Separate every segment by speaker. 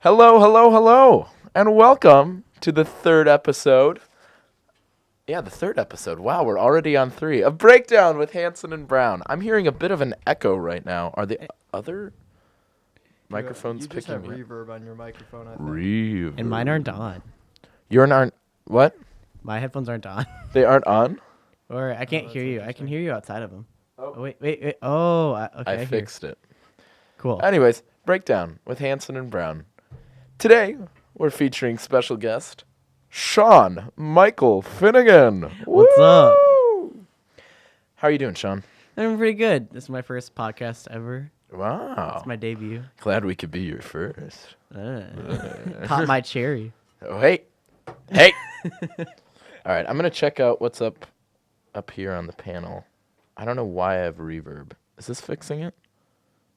Speaker 1: Hello, hello, hello, and welcome to the third episode. Yeah, the third episode. Wow, we're already on 3. A breakdown with Hansen and Brown. I'm hearing a bit of an echo right now. Are the other microphones picking me up?
Speaker 2: You just have reverb on your microphone, I think.
Speaker 1: Reverb.
Speaker 3: And mine aren't on.
Speaker 1: Yours aren't... What?
Speaker 3: My headphones aren't on.
Speaker 1: They aren't on?
Speaker 3: Or I can't hear you. I can hear you outside of them.
Speaker 1: Oh.
Speaker 3: Oh, wait. Oh, okay.
Speaker 1: I fixed it.
Speaker 3: Cool.
Speaker 1: Anyways, breakdown with Hansen and Brown. Today, we're featuring special guest, Sean Michael Finnegan.
Speaker 3: What's up?
Speaker 1: How are you doing, Sean?
Speaker 3: I'm pretty good. This is my first podcast ever.
Speaker 1: Wow.
Speaker 3: It's my debut.
Speaker 1: Glad we could be your first.
Speaker 3: Pop my cherry.
Speaker 1: Oh, hey. Hey. All right, I'm going to check out what's up here on the panel. I don't know why I have reverb. Is this fixing it?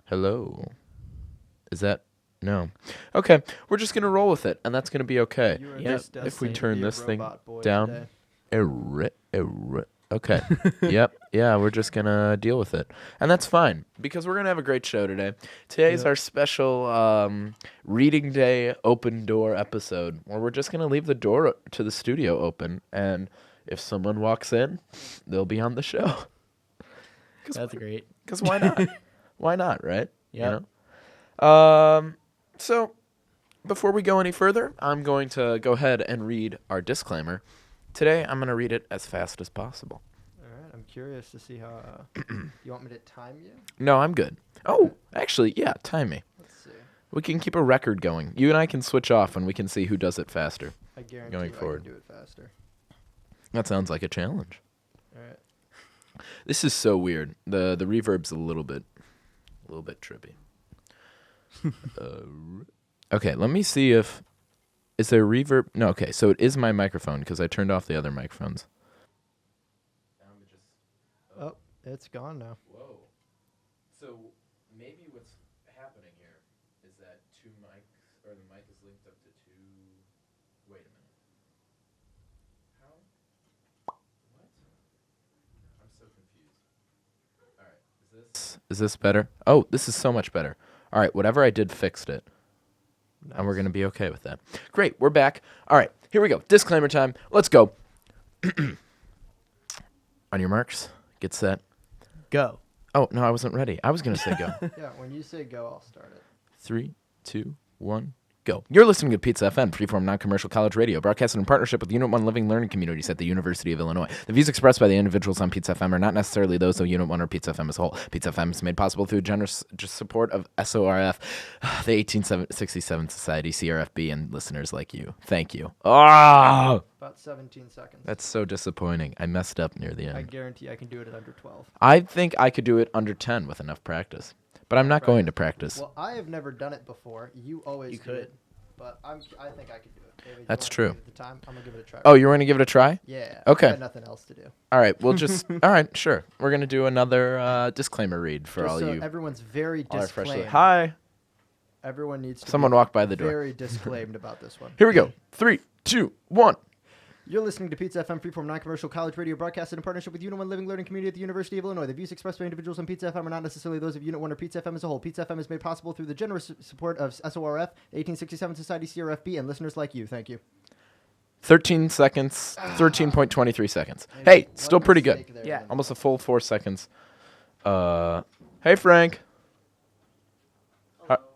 Speaker 1: Hello. Is that... No. Okay, we're just going to roll with it, and that's going to be okay. If we turn this thing down. Okay. Yep. Yeah, we're just going to deal with it. And that's fine, because we're going to have a great show today. Today's our special Reading Day open door episode, where we're just going to leave the door to the studio open, and if someone walks in, they'll be on the show.
Speaker 3: That's great.
Speaker 1: Because why not? Why not, right?
Speaker 3: Yeah.
Speaker 1: You know? So, before we go any further, I'm going to go ahead and read our disclaimer. Today, I'm going to read it as fast as possible.
Speaker 2: All right, I'm curious to see how... you want me to time you?
Speaker 1: No, I'm good. Oh, actually, yeah, time me.
Speaker 2: Let's see.
Speaker 1: We can keep a record going. You and I can switch off, and we can see who does it faster.
Speaker 2: I guarantee
Speaker 1: Going forward.
Speaker 2: I can do it faster.
Speaker 1: That sounds like a challenge.
Speaker 2: All right.
Speaker 1: This is so weird. The reverb's a little bit trippy. Okay, let me see if... Is there reverb? No, okay, so it is my microphone because I turned off the other microphones.
Speaker 2: Oh, it's gone now.
Speaker 1: Whoa. So maybe what's happening here is that two mics, or the mic is linked up to two... Wait a minute. How? What? I'm so confused. All right, is this better? Oh, this is so much better. All right, whatever I did fixed it.
Speaker 2: Nice.
Speaker 1: And we're going to be okay with that. Great, we're back. All right, here we go. Disclaimer time. Let's go. On your marks, get set.
Speaker 3: Go.
Speaker 1: Oh, no, I wasn't ready. I was going to say go.
Speaker 2: Yeah, when you say go, I'll start it.
Speaker 1: 3, 2, 1, go. You're listening to PizzaFM, freeform non-commercial college radio, broadcasted in partnership with Unit 1 Living Learning Communities at the University of Illinois. The views expressed by the individuals on PizzaFM are not necessarily those of Unit 1 or PizzaFM as a whole. PizzaFM is made possible through generous support of SORF, the 1867 Society, CRFB, and listeners like you. Thank you. Oh!
Speaker 2: About 17 seconds.
Speaker 1: That's so disappointing. I messed up near the end.
Speaker 2: I guarantee I can do it at under 12.
Speaker 1: I think I could do it under 10 with enough practice. But I'm not going to practice.
Speaker 2: Well, I have never done it before. You always
Speaker 3: You
Speaker 2: do
Speaker 3: could.
Speaker 2: it. But I think I could do it. David,
Speaker 1: That's
Speaker 2: you
Speaker 1: true.
Speaker 2: wanna give it the time? I'm going to give it a try.
Speaker 1: Oh, you're going to give it a try?
Speaker 2: Yeah.
Speaker 1: Okay.
Speaker 2: I got nothing else to do.
Speaker 1: All right, we'll just... all right, sure. We're going to do another disclaimer read for
Speaker 2: Just
Speaker 1: all
Speaker 2: so
Speaker 1: you...
Speaker 2: everyone's very
Speaker 1: all our fresh
Speaker 2: disclaimed.
Speaker 1: Hi.
Speaker 2: Everyone needs to
Speaker 1: Someone
Speaker 2: be
Speaker 1: walked by the door.
Speaker 2: very disclaimed about this one.
Speaker 1: Here we go. 3, 2, 1.
Speaker 2: You're listening to PizzaFM, freeform non-commercial college radio broadcasted in partnership with Unit 1 Living Learning Community at the University of Illinois. The views expressed by individuals on PizzaFM are not necessarily those of Unit 1 or PizzaFM as a whole. PizzaFM is made possible through the generous support of SORF, 1867 Society, CRFB, and listeners like you. Thank you.
Speaker 1: 13 seconds. 13.23 seconds. Hey,
Speaker 2: One
Speaker 1: still pretty good.
Speaker 2: mistake there,
Speaker 3: Yeah.
Speaker 2: then.
Speaker 1: Almost a full 4 seconds. Hey, Frank.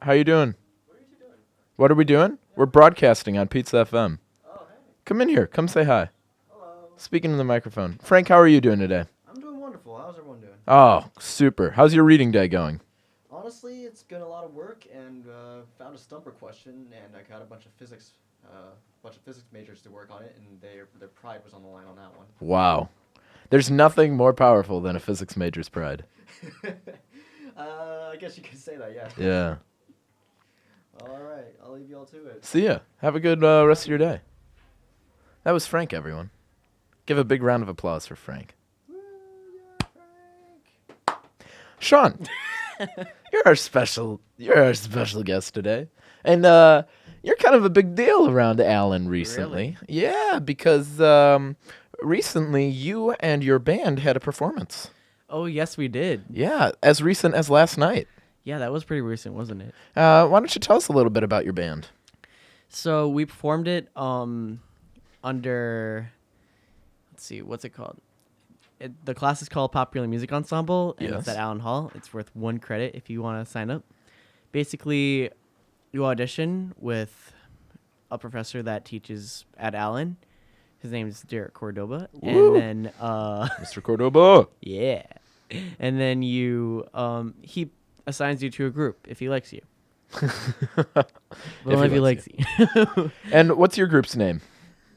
Speaker 1: How you doing? What are we doing? We're broadcasting on PizzaFM. Come in here. Come say hi.
Speaker 4: Hello.
Speaker 1: Speaking to the microphone. Frank, how are you doing today?
Speaker 4: I'm doing wonderful. How's everyone doing?
Speaker 1: Oh, super. How's your reading day going?
Speaker 4: Honestly, it's been a lot of work, and found a stumper question, and I got a bunch of physics majors to work on it, and their pride was on the line on that one.
Speaker 1: Wow. There's nothing more powerful than a physics major's pride.
Speaker 4: I guess you could say that, yeah.
Speaker 1: Yeah.
Speaker 4: All right, I'll leave you all to it.
Speaker 1: See ya. Have a good rest of your day. That was Frank, everyone. Give a big round of applause for Frank.
Speaker 4: Woo, yeah, Frank.
Speaker 1: Sean, you're our special guest today. And you're kind of a big deal around Allen recently. Yeah, because recently you and your band had a performance.
Speaker 3: Oh, yes, we did.
Speaker 1: Yeah, as recent as last night.
Speaker 3: Yeah, that was pretty recent, wasn't it?
Speaker 1: Why don't you tell us a little bit about your band?
Speaker 3: So we performed it under, let's see, what's it called? The class is called Popular Music Ensemble, and it's
Speaker 1: Yes.
Speaker 3: at Allen Hall. It's worth 1 credit if you want to sign up. Basically, you audition with a professor that teaches at Allen. His name is Derek Cordoba.
Speaker 1: Woo.
Speaker 3: And then,
Speaker 1: Mr. Cordoba.
Speaker 3: yeah. And then he assigns you to a group if he likes you. But only if he likes you.
Speaker 1: And what's your group's name?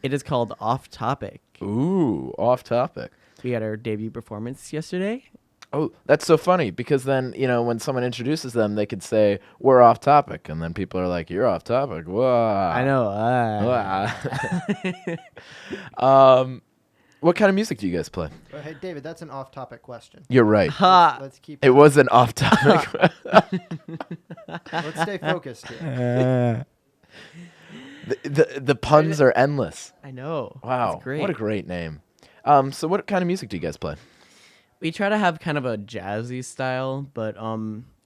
Speaker 3: It is called Off Topic.
Speaker 1: Ooh, off topic.
Speaker 3: We had our debut performance yesterday.
Speaker 1: Oh, that's so funny because then, when someone introduces them, they could say, we're off topic. And then people are like, you're off topic. Whoa.
Speaker 3: I know.
Speaker 1: What kind of music do you guys play?
Speaker 2: Hey, David, that's an off-topic question.
Speaker 1: You're right.
Speaker 3: Ha!
Speaker 2: Let's keep.
Speaker 1: It was an off topic.
Speaker 2: Let's stay focused here.
Speaker 1: the puns are endless.
Speaker 3: I know.
Speaker 1: Wow.
Speaker 3: It's great.
Speaker 1: What a great name. So what kind of music do you guys play?
Speaker 3: We try to have kind of a jazzy style, but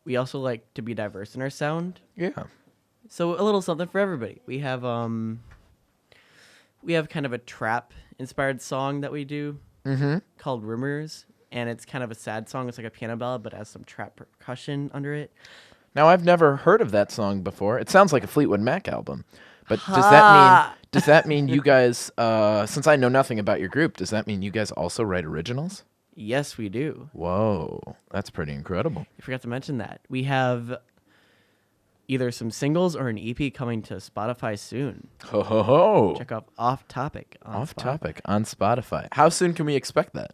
Speaker 3: we also like to be diverse in our sound.
Speaker 1: Yeah.
Speaker 3: So a little something for everybody. We have kind of a trap inspired song that we do called Rumors, and it's kind of a sad song. It's like a piano ballad, but it has some trap percussion under it.
Speaker 1: Now, I've never heard of that song before. It sounds like a Fleetwood Mac album. But does that mean you guys, since I know nothing about your group, does that mean you guys also write originals?
Speaker 3: Yes, we do.
Speaker 1: Whoa, that's pretty incredible.
Speaker 3: I forgot to mention that. We have either some singles or an EP coming to Spotify soon.
Speaker 1: Ho, ho, ho.
Speaker 3: Check out Off Topic on
Speaker 1: Off
Speaker 3: Spotify.
Speaker 1: topic on Spotify. How soon can we expect that?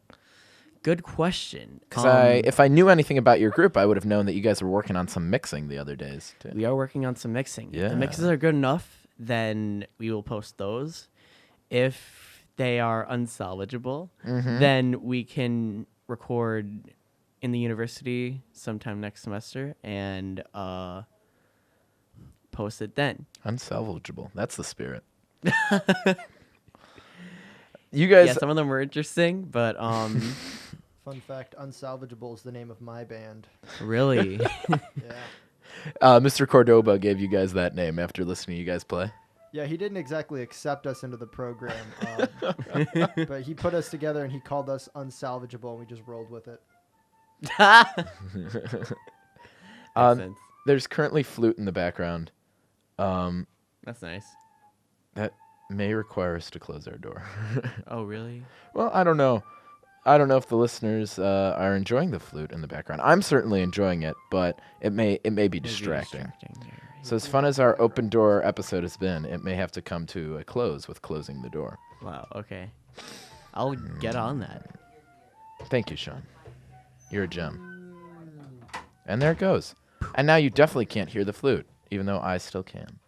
Speaker 3: Good question.
Speaker 1: Because if I knew anything about your group, I would have known that you guys were working on some mixing the other days, too.
Speaker 3: We are working on some mixing. If
Speaker 1: Yeah.
Speaker 3: the mixes are good enough, then we will post those. If they are unsalvageable, then we can record in the university sometime next semester and post it then.
Speaker 1: Unsalvageable. That's the spirit. You guys...
Speaker 3: Yeah, some of them were interesting, but
Speaker 2: Fun fact: Unsalvageable is the name of my band.
Speaker 3: really,
Speaker 2: Yeah.
Speaker 1: Mr. Cordoba gave you guys that name after listening to you guys play.
Speaker 2: Yeah, he didn't exactly accept us into the program, but he put us together and he called us Unsalvageable, and we just rolled with it.
Speaker 3: Makes
Speaker 1: Um,
Speaker 3: sense.
Speaker 1: There's currently flute in the background.
Speaker 3: That's nice.
Speaker 1: That may require us to close our door.
Speaker 3: Oh, really?
Speaker 1: Well, I don't know. I don't know if the listeners are enjoying the flute in the background. I'm certainly enjoying it, but it may be distracting. So as fun as our open door episode has been, it may have to come to a close with closing the door.
Speaker 3: Wow. Okay. I'll get on that.
Speaker 1: Thank you, Sean. You're a gem. And there it goes. And now you definitely can't hear the flute, even though I still can.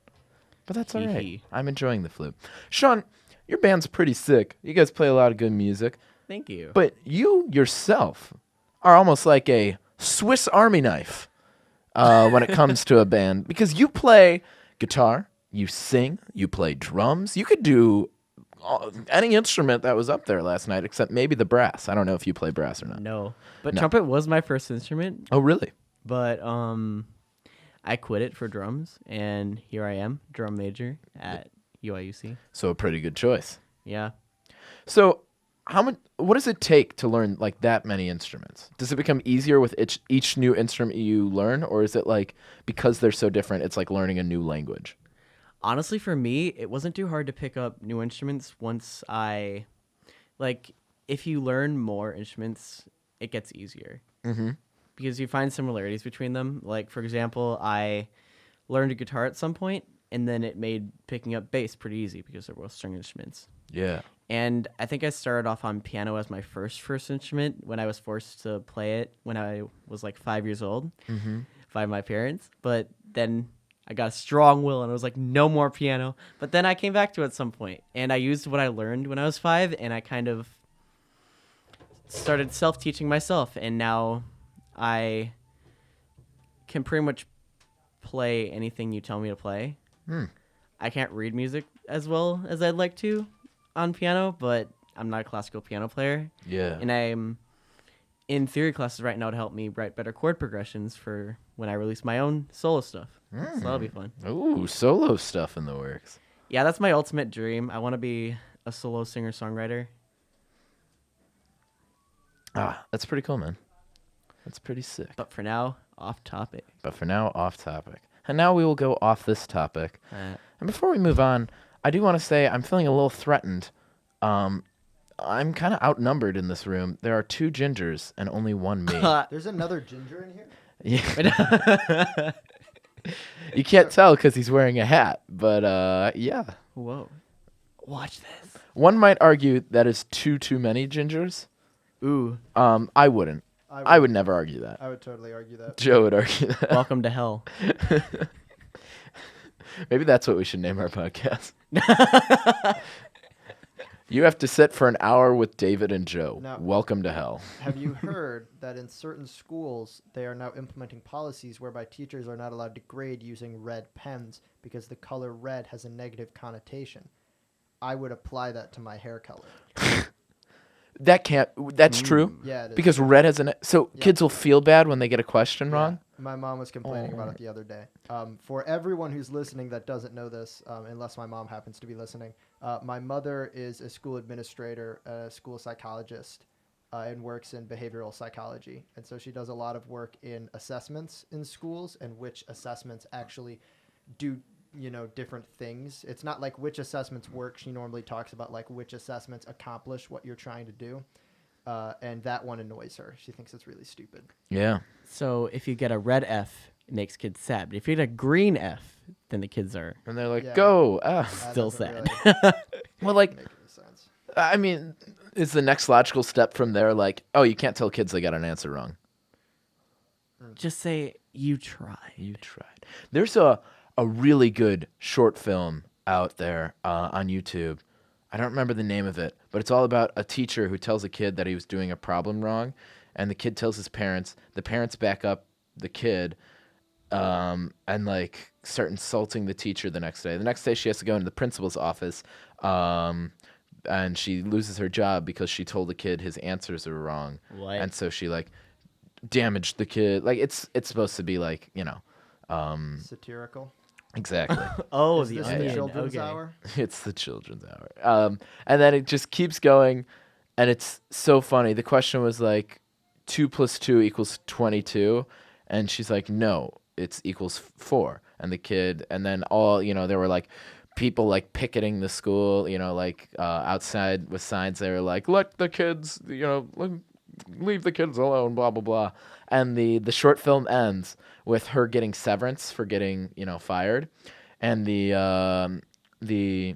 Speaker 1: But that's all right.
Speaker 3: Hee.
Speaker 1: I'm enjoying the flute. Sean, your band's pretty sick. You guys play a lot of good music.
Speaker 3: Thank you.
Speaker 1: But you yourself are almost like a Swiss Army knife when it comes to a band. Because you play guitar, you sing, you play drums. You could do any instrument that was up there last night except maybe the brass. I don't know if you play brass or not.
Speaker 3: No, but
Speaker 1: No.
Speaker 3: trumpet was my first instrument.
Speaker 1: Oh, really?
Speaker 3: But I quit it for drums, and here I am, drum major at UIUC.
Speaker 1: So a pretty good choice.
Speaker 3: Yeah.
Speaker 1: So what does it take to learn like that many instruments? Does it become easier with each new instrument you learn, or is it like because they're so different, it's like learning a new language?
Speaker 3: Honestly, for me, it wasn't too hard to pick up new instruments once if you learn more instruments, it gets easier.
Speaker 1: Mm-hmm.
Speaker 3: Because you find similarities between them. Like, for example, I learned a guitar at some point, and then it made picking up bass pretty easy because they're both string instruments.
Speaker 1: Yeah.
Speaker 3: And I think I started off on piano as my first instrument when I was forced to play it when I was like 5 years old by my parents. But then I got a strong will and I was like, no more piano. But then I came back to it at some point, and I used what I learned when I was 5, and I kind of started self-teaching myself. And now I can pretty much play anything you tell me to play. I can't read music as well as I'd like to on piano, but I'm not a classical piano player.
Speaker 1: Yeah.
Speaker 3: And I'm in theory classes right now to help me write better chord progressions for when I release my own solo stuff. So that'll be fun.
Speaker 1: Ooh, solo stuff in the works.
Speaker 3: Yeah, that's my ultimate dream. I want to be a solo singer-songwriter.
Speaker 1: Ah, that's pretty cool, man. That's pretty sick.
Speaker 3: But for now, off topic.
Speaker 1: Off topic. And now we will go off this topic. And before we move on, I do want to say I'm feeling a little threatened. I'm kind of outnumbered in this room. There are 2 gingers and only 1 me.
Speaker 2: There's another ginger in here.
Speaker 1: Yeah. You can't tell because he's wearing a hat, but yeah.
Speaker 3: Whoa. Watch this.
Speaker 1: One might argue that is too many gingers.
Speaker 3: Ooh.
Speaker 1: I wouldn't. I would never argue that.
Speaker 2: I would totally argue that.
Speaker 1: Joe would argue that.
Speaker 3: Welcome to hell.
Speaker 1: Maybe that's what we should name our podcast. You have to sit for an hour with David and Joe.
Speaker 2: Now,
Speaker 1: Welcome to hell.
Speaker 2: Have you heard that in certain schools they are now implementing policies whereby teachers are not allowed to grade using red pens because the color red has a negative connotation? I would apply that to my hair color.
Speaker 1: That's true.
Speaker 2: Yeah, it is.
Speaker 1: Because red has so
Speaker 2: Yeah.
Speaker 1: kids will feel bad when they get a question wrong.
Speaker 2: My mom was complaining about it the other day. For everyone who's listening that doesn't know this, unless my mom happens to be listening, my mother is a school administrator, a school psychologist, and works in behavioral psychology. And so she does a lot of work in assessments in schools and which assessments actually do, different things. It's not like which assessments work. She normally talks about like which assessments accomplish what you're trying to do. And that one annoys her. She thinks it's really stupid.
Speaker 1: Yeah.
Speaker 3: So if you get a red F, it makes kids sad. But if you get a green F, then the kids are
Speaker 1: And they're like,
Speaker 2: Yeah.
Speaker 1: go.
Speaker 2: That
Speaker 3: still
Speaker 2: doesn't
Speaker 3: sad.
Speaker 2: really
Speaker 1: Well, like,
Speaker 2: make any sense.
Speaker 1: I mean, is the next logical step from there like, oh, you can't tell kids they got an answer wrong.
Speaker 3: Just say, you tried.
Speaker 1: You tried. There's a really good short film out there on YouTube. I don't remember the name of it, but it's all about a teacher who tells a kid that he was doing a problem wrong, and the kid tells his parents. The parents back up the kid and like start insulting the teacher the next day. The next day she has to go into the principal's office and she loses her job because she told the kid his answers are wrong.
Speaker 3: What?
Speaker 1: And so she like damaged the kid. Like it's supposed to be like,
Speaker 2: Satirical.
Speaker 1: exactly.
Speaker 3: Oh,
Speaker 2: Is
Speaker 3: the
Speaker 2: this
Speaker 3: onion.
Speaker 2: the children's
Speaker 3: Okay.
Speaker 2: hour?
Speaker 1: It's the children's hour. And then it just keeps going, and it's so funny. The question was like, 2 + 2 = 22, and she's like, no, it's equals 4. And the kid, and then all, there were like people like picketing the school, like outside with signs. They were like, let the kids, leave the kids alone, blah, blah, blah. And the short film ends with her getting severance for getting, fired. And the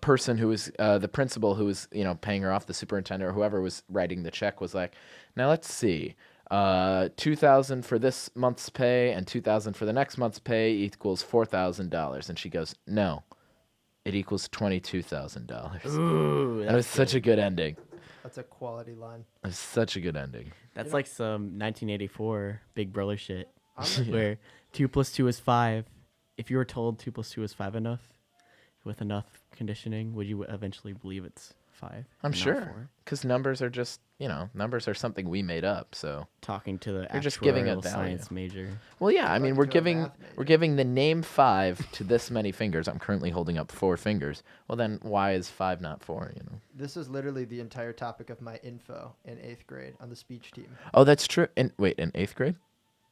Speaker 1: person who was the principal who was, paying her off, the superintendent or whoever was writing the check was like, now let's see. $2,000 for this month's pay and $2,000 for the next month's pay equals $4,000. And she goes, no, it equals $22,000.
Speaker 3: Ooh,
Speaker 1: That was such a good ending.
Speaker 2: That's a quality line.
Speaker 1: It was such a good ending.
Speaker 3: That's like some 1984 Big Brother shit,
Speaker 2: I'm
Speaker 3: where 2 + 2 is 5. If you were told 2 + 2 is 5 enough, with enough conditioning, would you eventually believe it's 5?
Speaker 1: I'm
Speaker 3: and not
Speaker 1: sure.
Speaker 3: 4?
Speaker 1: Because numbers are just, numbers are something we made up. So,
Speaker 3: Talking to the
Speaker 1: You're just giving a
Speaker 3: actuarial
Speaker 1: value.
Speaker 3: science major.
Speaker 1: well, yeah, I mean, we're
Speaker 2: to a
Speaker 1: giving
Speaker 2: math major.
Speaker 1: we're giving the name 5 to this many fingers. I'm currently holding up 4 fingers. Well, then why is 5 not 4?
Speaker 2: This is literally the entire topic of my info in 8th grade on the speech team.
Speaker 1: Oh, that's true. In 8th grade,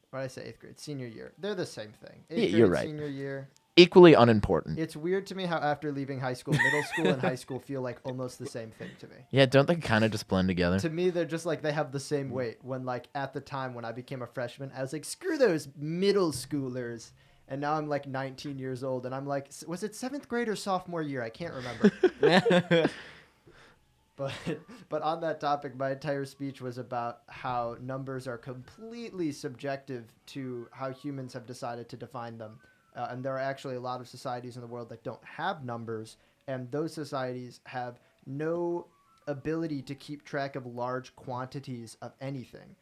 Speaker 2: Why did I say 8th grade? Senior year. They're the same thing. 8th
Speaker 1: Yeah,
Speaker 2: grade,
Speaker 1: you're right.
Speaker 2: Senior year.
Speaker 1: equally unimportant.
Speaker 2: It's weird to me how after leaving high school, middle school and high school feel like almost the same thing to me.
Speaker 1: Yeah, don't they kind of just blend together?
Speaker 2: To me, they're just like they have the same weight. When like at the time when I became a freshman, I was like, screw those middle schoolers. And now I'm like 19 years old, and I'm like, was it 7th grade or sophomore year? I can't remember. But on that topic, my entire speech was about how numbers are completely subjective to how humans have decided to define them. And there are actually a lot of societies in the world that don't have numbers, and those societies have no ability to keep track of large quantities of anything,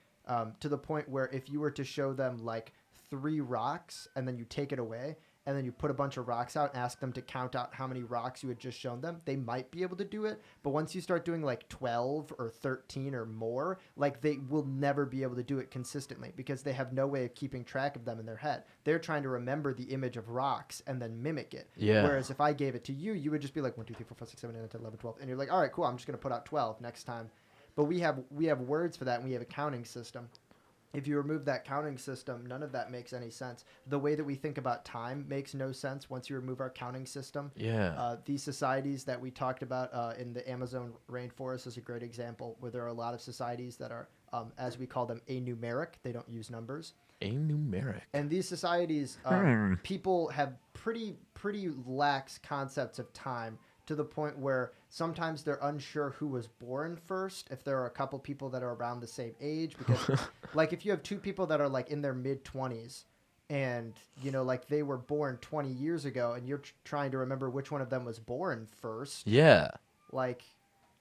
Speaker 2: to the point where if you were to show them like 3 rocks and then you take it away and then you put a bunch of rocks out and ask them to count out how many rocks you had just shown them, they might be able to do it. But once you start doing like 12 or 13 or more, like they will never be able to do it consistently because they have no way of keeping track of them in their head. They're trying to remember the image of rocks and then mimic it.
Speaker 1: Yeah.
Speaker 2: Whereas if I gave it to you, you would just be like 1, 2, 3, 4, 5, 6, 7, 8, 9, 10, 11, 12. And you're like, all right, cool. I'm just going to put out 12 next time. But we have words for that, and we have a counting system. If you remove that counting system, none of that makes any sense. The way that we think about time makes no sense once you remove our counting system.
Speaker 1: Yeah.
Speaker 2: These societies that we talked about in the Amazon rainforest is a great example where there are a lot of societies that are, as we call them, anumeric. They don't use numbers.
Speaker 1: Anumeric.
Speaker 2: And these societies, people have pretty lax concepts of time, to the point where sometimes they're unsure who was born first, if there are a couple people that are around the same age. Because, like, if you have two people that are, like, in their mid-20s and, you know, like, they were born 20 years ago and you're trying to remember which one of them was born first.
Speaker 1: Yeah.
Speaker 2: Like,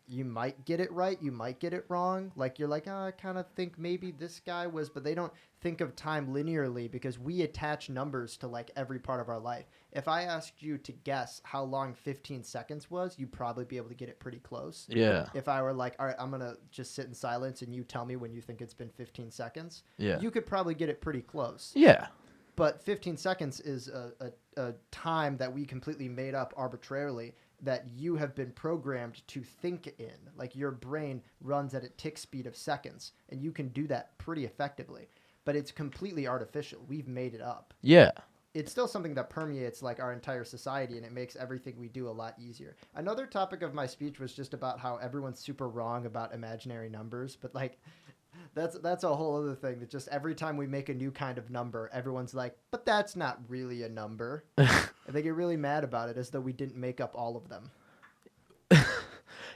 Speaker 2: you might get it right, you might get it wrong. Like, you're like, I kind of think maybe this guy was, but they don't think of time linearly because we attach numbers to, like, every part of our life. If I asked you to guess how long 15 seconds was, you'd probably be able to get it pretty close.
Speaker 1: Yeah.
Speaker 2: If I were like, all right, I'm going to just sit in silence and you tell me when you think it's been 15 seconds,
Speaker 1: Yeah.
Speaker 2: you could probably get it pretty close.
Speaker 1: Yeah.
Speaker 2: But 15 seconds is a time that we completely made up arbitrarily that you have been programmed to think in. Like, your brain runs at a tick speed of seconds, and you can do that pretty effectively. But it's completely artificial. We've made it up.
Speaker 1: Yeah.
Speaker 2: It's still something that permeates, like, our entire society, and it makes everything we do a lot easier. Another topic of my speech was just about how everyone's super wrong about imaginary numbers, but, like, that's a whole other thing, that just every time we make a new kind of number, everyone's like, but that's not really a number. And they get really mad about it, as though we didn't make up all of them.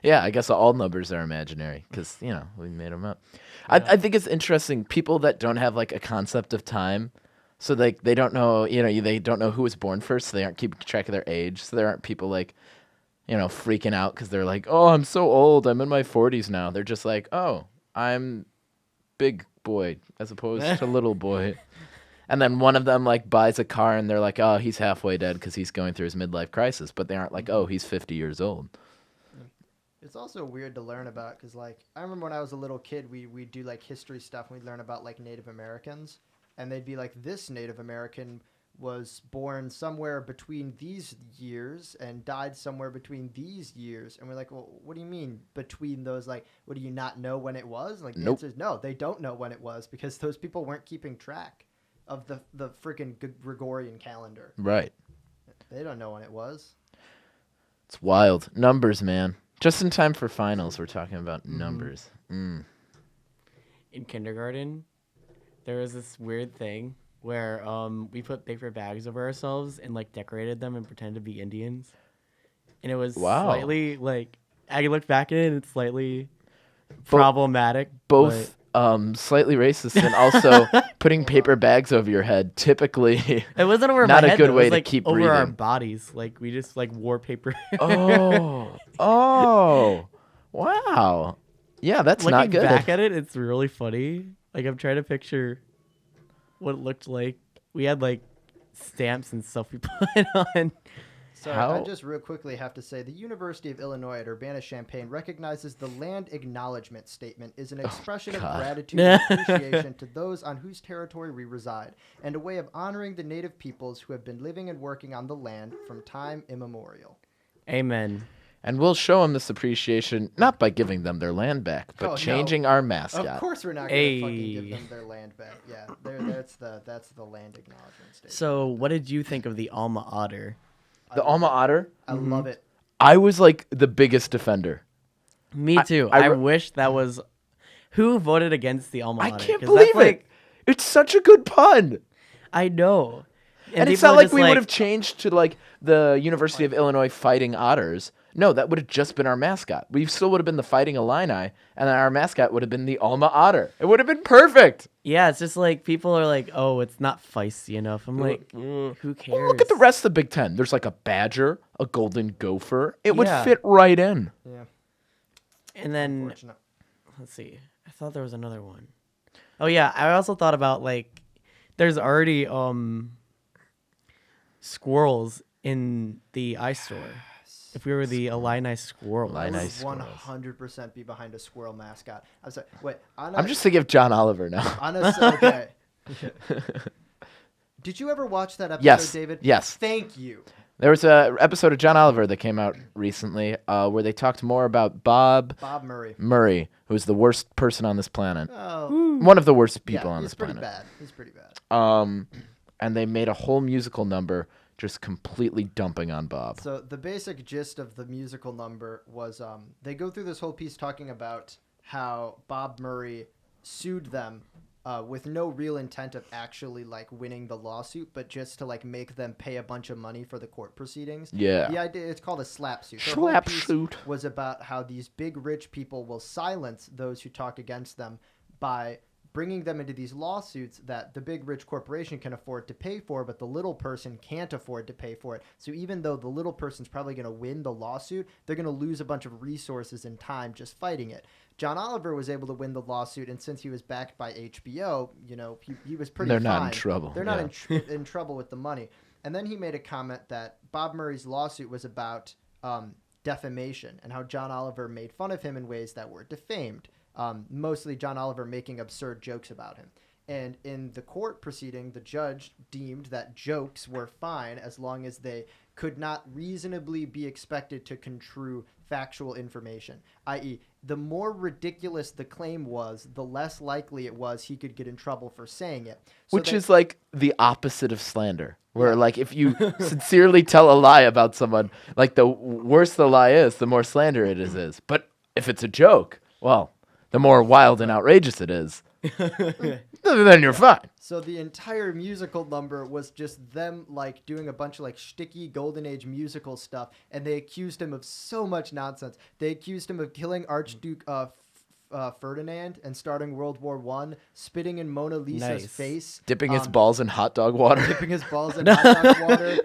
Speaker 1: Yeah, I guess all numbers are imaginary because, you know, we made them up. Yeah. I think it's interesting. People that don't have, like, a concept of time, so they don't know, you know, they don't know who was born first, so they aren't keeping track of their age. So there aren't people, like, you know, freaking out because they're like, oh, I'm so old. I'm in my 40s now. They're just like, oh, I'm big boy as opposed to little boy. And then one of them, like, buys a car and they're like, oh, he's halfway dead because he's going through his midlife crisis. But they aren't like, oh, he's 50 years old.
Speaker 2: It's also weird to learn about because, like, I remember when I was a little kid, we'd do, like, history stuff and we'd learn about, like, Native Americans. And they'd be like, this Native American was born somewhere between these years and died somewhere between these years. And we're like, well, what do you mean between those? Like, what, do you not know when it was? Like, the
Speaker 1: Nope.
Speaker 2: answer is no, they don't know when it was because those people weren't keeping track of the freaking Gregorian calendar.
Speaker 1: Right.
Speaker 2: They don't know when it was.
Speaker 1: It's wild. Numbers, man. Just in time for finals, we're talking about numbers.
Speaker 3: In kindergarten, there was this weird thing where we put paper bags over ourselves and, like, decorated them and pretended to be Indians. And it was slightly, like, I look back at it and it's slightly problematic.
Speaker 1: Both slightly racist and also putting paper bags over your head. Typically,
Speaker 3: it wasn't over
Speaker 1: not
Speaker 3: my
Speaker 1: a
Speaker 3: head,
Speaker 1: good
Speaker 3: though.
Speaker 1: way
Speaker 3: It was,
Speaker 1: to
Speaker 3: like,
Speaker 1: keep
Speaker 3: over
Speaker 1: breathing.
Speaker 3: our bodies. Like, we just, like, wore paper.
Speaker 1: Oh, wow. Yeah, that's
Speaker 3: Looking
Speaker 1: not good.
Speaker 3: back at it, it's really funny. Like, I'm trying to picture what it looked like. We had, like, stamps and stuff we put on.
Speaker 2: So I just real quickly have to say the University of Illinois at Urbana-Champaign recognizes the land acknowledgement statement is an expression of gratitude and appreciation to those on whose territory we reside, and a way of honoring the native peoples who have been living and working on the land from time immemorial.
Speaker 3: Amen.
Speaker 1: And we'll show them this appreciation, not by giving them their land back, but changing our mascot.
Speaker 2: Of course we're not going to fucking give them their land back. Yeah, that's the land acknowledgement statement.
Speaker 3: So what did you think of the Alma Otter?
Speaker 1: The Alma Otter?
Speaker 2: I love it.
Speaker 1: I was, like, the biggest defender.
Speaker 3: Me too. I wish that was... Who voted against the Alma Otter?
Speaker 1: I can't
Speaker 3: 'Cause
Speaker 1: believe
Speaker 3: that's, like,
Speaker 1: it. It's such a good pun.
Speaker 3: I know.
Speaker 1: And it's
Speaker 3: people
Speaker 1: not
Speaker 3: are
Speaker 1: like
Speaker 3: just
Speaker 1: we would have changed to, like, the University of Illinois Fighting Otters. No, that would have just been our mascot. We still would have been the Fighting Illini, and then our mascot would have been the Alma Otter. It would have been perfect.
Speaker 3: Yeah, it's just like people are like, oh, it's not feisty enough. I'm like, who cares?
Speaker 1: Well, look at the rest of the Big Ten. There's, like, a badger, a golden gopher. It would
Speaker 3: Yeah.
Speaker 1: fit right in.
Speaker 2: Yeah.
Speaker 3: And then,
Speaker 2: Unfortunate.
Speaker 3: let's see. I thought there was another one. Oh, yeah. I also thought about, like, there's already squirrels in the iStore. If we were the Illini squirrels.
Speaker 2: I
Speaker 1: Illini
Speaker 2: would
Speaker 1: squirrels.
Speaker 2: 100% be behind a squirrel mascot. I'm sorry. Wait,
Speaker 1: I'm just thinking of John Oliver now.
Speaker 2: Okay. Did you ever watch that episode,
Speaker 1: Yes.
Speaker 2: David?
Speaker 1: Yes.
Speaker 2: Thank you.
Speaker 1: There was a episode of John Oliver that came out recently where they talked more about Bob
Speaker 2: Murray,
Speaker 1: who's the worst person on this planet.
Speaker 2: Oh,
Speaker 1: One of the worst people on
Speaker 2: he's
Speaker 1: this
Speaker 2: pretty
Speaker 1: planet.
Speaker 2: bad. He's pretty bad.
Speaker 1: And they made a whole musical number just completely dumping on Bob.
Speaker 2: So the basic gist of the musical number was they go through this whole piece talking about how Bob Murray sued them with no real intent of actually like winning the lawsuit, but just to like make them pay a bunch of money for the court proceedings.
Speaker 1: Yeah.
Speaker 2: The idea, it's called a slap suit. The
Speaker 1: Slap
Speaker 2: whole piece
Speaker 1: suit.
Speaker 2: was about how these big rich people will silence those who talk against them by bringing them into these lawsuits that the big rich corporation can afford to pay for, but the little person can't afford to pay for it. So even though the little person's probably going to win the lawsuit, they're going to lose a bunch of resources and time just fighting it. John Oliver was able to win the lawsuit, and since he was backed by HBO, you know, he was pretty
Speaker 1: They're
Speaker 2: fine.
Speaker 1: not in trouble.
Speaker 2: They're not in trouble with the money. And then he made a comment that Bob Murray's lawsuit was about defamation and how John Oliver made fun of him in ways that were defamed. Mostly John Oliver making absurd jokes about him. And in the court proceeding, the judge deemed that jokes were fine as long as they could not reasonably be expected to construe factual information, i.e., the more ridiculous the claim was, the less likely it was he could get in trouble for saying it. So
Speaker 1: Which is like the opposite of slander. Where like if you sincerely tell a lie about someone, like the worse the lie is, the more slander it is. But if it's a joke, well, the more wild and outrageous it is, then you're fine.
Speaker 2: So the entire musical number was just them like doing a bunch of like shticky golden age musical stuff, and they accused him of so much nonsense. They accused him of killing Archduke Ferdinand and starting World War I, spitting in Mona Lisa's face,
Speaker 1: Dipping his balls in hot dog water.
Speaker 2: dipping his balls in hot dog water,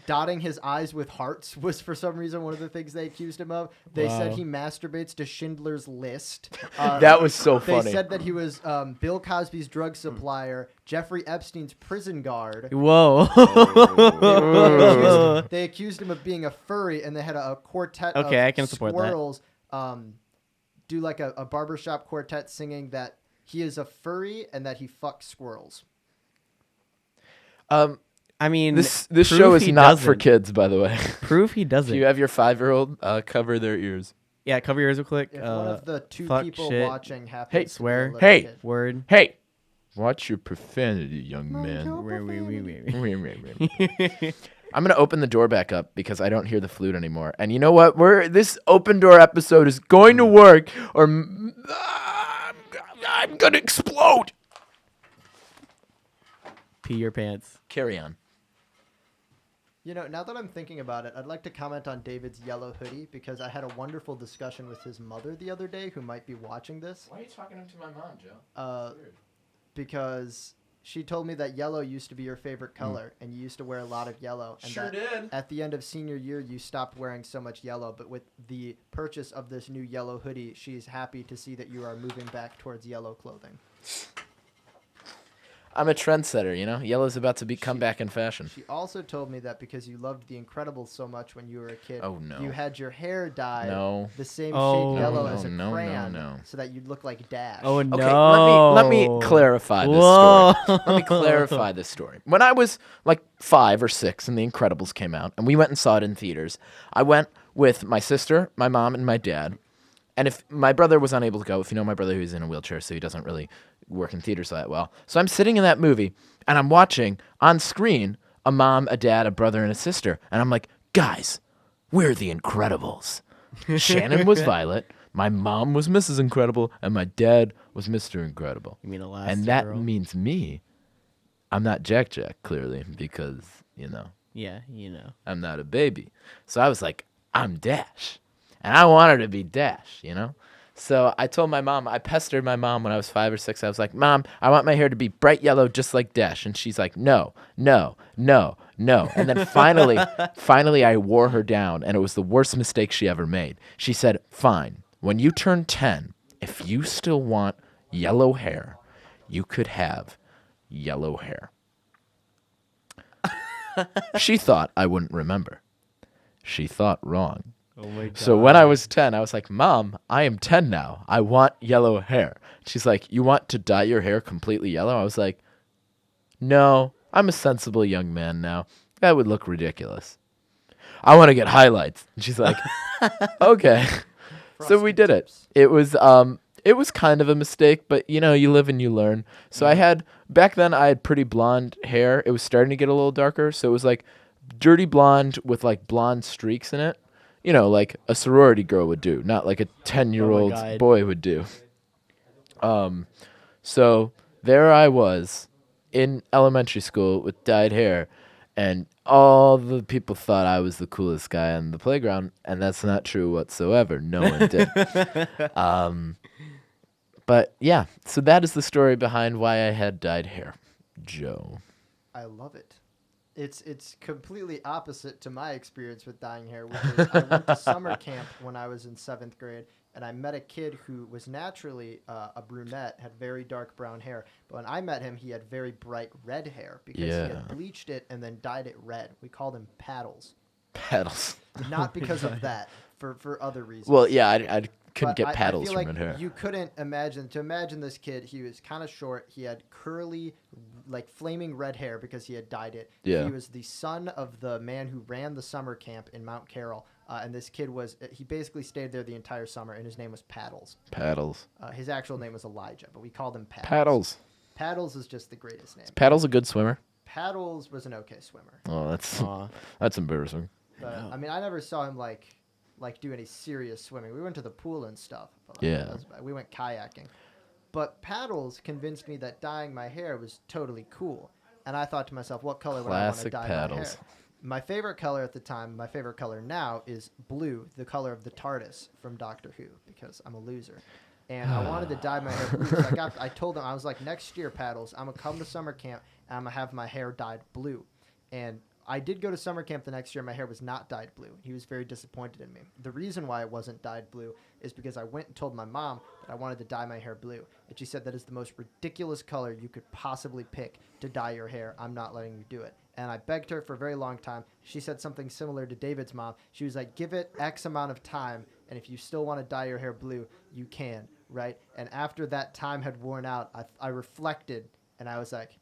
Speaker 2: dotting his eyes with hearts was for some reason one of the things they accused him of. They said he masturbates to Schindler's List.
Speaker 1: That was so funny.
Speaker 2: They said that he was Bill Cosby's drug supplier, Jeffrey Epstein's prison guard.
Speaker 3: Whoa.
Speaker 2: They accused him of being a furry, and they had a quartet
Speaker 3: Okay,
Speaker 2: of
Speaker 3: I can support that.
Speaker 2: squirrels do like a barbershop quartet singing that he is a furry and that he fucks squirrels.
Speaker 3: I mean,
Speaker 1: This
Speaker 3: proof
Speaker 1: show is
Speaker 3: he
Speaker 1: not for
Speaker 3: doesn't.
Speaker 1: kids, by the way.
Speaker 3: Proof he
Speaker 1: If
Speaker 3: doesn't.
Speaker 1: you have your 5-year-old, cover their ears.
Speaker 3: Yeah, cover your ears real quick.
Speaker 2: If one of the two
Speaker 3: fuck,
Speaker 2: people
Speaker 3: shit,
Speaker 2: watching happens
Speaker 1: Hey,
Speaker 2: to be a
Speaker 3: swear.
Speaker 2: little
Speaker 1: Hey.
Speaker 2: kid.
Speaker 3: word.
Speaker 1: Hey, watch your profanity, young man. I'm gonna open the door back up because I don't hear the flute anymore. And you know what? This open door episode is going to work, or I'm gonna explode.
Speaker 3: Pee your pants.
Speaker 1: Carry on.
Speaker 2: You know, now that I'm thinking about it, I'd like to comment on David's yellow hoodie because I had a wonderful discussion with his mother the other day, who might be watching this.
Speaker 1: Why are you talking to my mom, Joe?
Speaker 2: Because she told me that yellow used to be your favorite color, and you used to wear a lot of yellow. And
Speaker 1: Sure
Speaker 2: that
Speaker 1: did.
Speaker 2: At the end of senior year, you stopped wearing so much yellow, but with the purchase of this new yellow hoodie, she's happy to see that you are moving back towards yellow clothing.
Speaker 1: I'm a trendsetter, you know? Yellow's about to come back in fashion.
Speaker 2: She also told me that because you loved The Incredibles so much when you were a kid,
Speaker 1: Oh, no.
Speaker 2: you had your hair dyed
Speaker 1: No.
Speaker 2: the same
Speaker 3: Oh.
Speaker 2: shade yellow
Speaker 1: No,
Speaker 2: as a
Speaker 1: no, no,
Speaker 2: crayon,
Speaker 1: no.
Speaker 2: so that you'd look like Dash.
Speaker 3: Oh no.
Speaker 1: Okay, let me clarify this
Speaker 3: Whoa.
Speaker 1: story. Let me clarify this story. When I was like 5 or 6 and The Incredibles came out, and we went and saw it in theaters, I went with my sister, my mom, and my dad. And if my brother was unable to go, if you know my brother, who's in a wheelchair, so he doesn't really work in theaters that well. So I'm sitting in that movie, and I'm watching on screen a mom, a dad, a brother, and a sister. And I'm like, guys, we're the Incredibles. Shannon was Violet, my mom was Mrs. Incredible, and my dad was Mr. Incredible.
Speaker 3: You mean Elastigirl?
Speaker 1: And that means me. I'm not Jack Jack, clearly, because, you know,
Speaker 3: Yeah, you know.
Speaker 1: I'm not a baby. So I was like, I'm Dash. And I wanted to be Dash, you know? So I told my mom, I pestered my mom when I was 5 or 6. I was like, Mom, I want my hair to be bright yellow just like Dash. And she's like, no. And then finally I wore her down, and it was the worst mistake she ever made. She said, fine, when you turn 10, if you still want yellow hair, you could have yellow hair. She thought I wouldn't remember. She thought wrong.
Speaker 3: Oh my god.
Speaker 1: So when I was 10, I was like, Mom, I am 10 now. I want yellow hair. She's like, you want to dye your hair completely yellow? I was like, no, I'm a sensible young man now. That would look ridiculous. I want to get highlights. And she's like, okay. So we did it. It was kind of a mistake, but you live and you learn. So back then I had pretty blonde hair. It was starting to get a little darker. So it was like dirty blonde with like blonde streaks in it. Like a sorority girl would do, not like a 10-year-old
Speaker 3: God.
Speaker 1: boy would do. So there I was in elementary school with dyed hair, and all the people thought I was the coolest guy on the playground, and that's not true whatsoever. No one did. But yeah, so that is the story behind why I had dyed hair. Joe.
Speaker 2: I love it. It's completely opposite to my experience with dyeing hair, which is I went to summer camp when I was in 7th grade, and I met a kid who was naturally a brunette, had very dark brown hair. But when I met him, he had very bright red hair because he had bleached it and then dyed it red. We called him Paddles.
Speaker 1: Paddles.
Speaker 2: Not because of that, for other reasons.
Speaker 1: Well, yeah, I couldn't
Speaker 2: But
Speaker 1: get paddles
Speaker 2: I feel
Speaker 1: from
Speaker 2: like
Speaker 1: red hair.
Speaker 2: you couldn't imagine this kid. He was kind of short. He had curly, like flaming red hair because he had dyed it.
Speaker 1: Yeah.
Speaker 2: He was the son of the man who ran the summer camp in Mount Carroll. And this kid he basically stayed there the entire summer, and his name was Paddles.
Speaker 1: Paddles.
Speaker 2: His actual name was Elijah, but we called him Paddles.
Speaker 1: Paddles.
Speaker 2: Paddles is just the greatest name.
Speaker 1: Is Paddles a good swimmer?
Speaker 2: Paddles was an okay swimmer.
Speaker 1: Oh, that's
Speaker 3: Aw.
Speaker 1: that's embarrassing.
Speaker 2: But, I mean, I never saw him like do any serious swimming. We went to the pool and stuff. But
Speaker 1: Yeah.
Speaker 2: we went kayaking. But Paddles convinced me that dyeing my hair was totally cool. And I thought to myself, what color would I want to
Speaker 1: Classic
Speaker 2: dye
Speaker 1: Paddles.
Speaker 2: my hair? My favorite color at the time, my favorite color now is blue, the color of the TARDIS from Doctor Who, because I'm a loser. And I wanted to dye my hair blue. So I told them, I was like, next year, Paddles, I'm going to come to summer camp and I'm going to have my hair dyed blue. And I did go to summer camp the next year. My hair was not dyed blue. He was very disappointed in me. The reason why it wasn't dyed blue is because I went and told my mom that I wanted to dye my hair blue. And she said, that is the most ridiculous color you could possibly pick to dye your hair. I'm not letting you do it. And I begged her for a very long time. She said something similar to David's mom. She was like, give it X amount of time, and if you still want to dye your hair blue, you can, right? And after that time had worn out, I reflected, and I was like,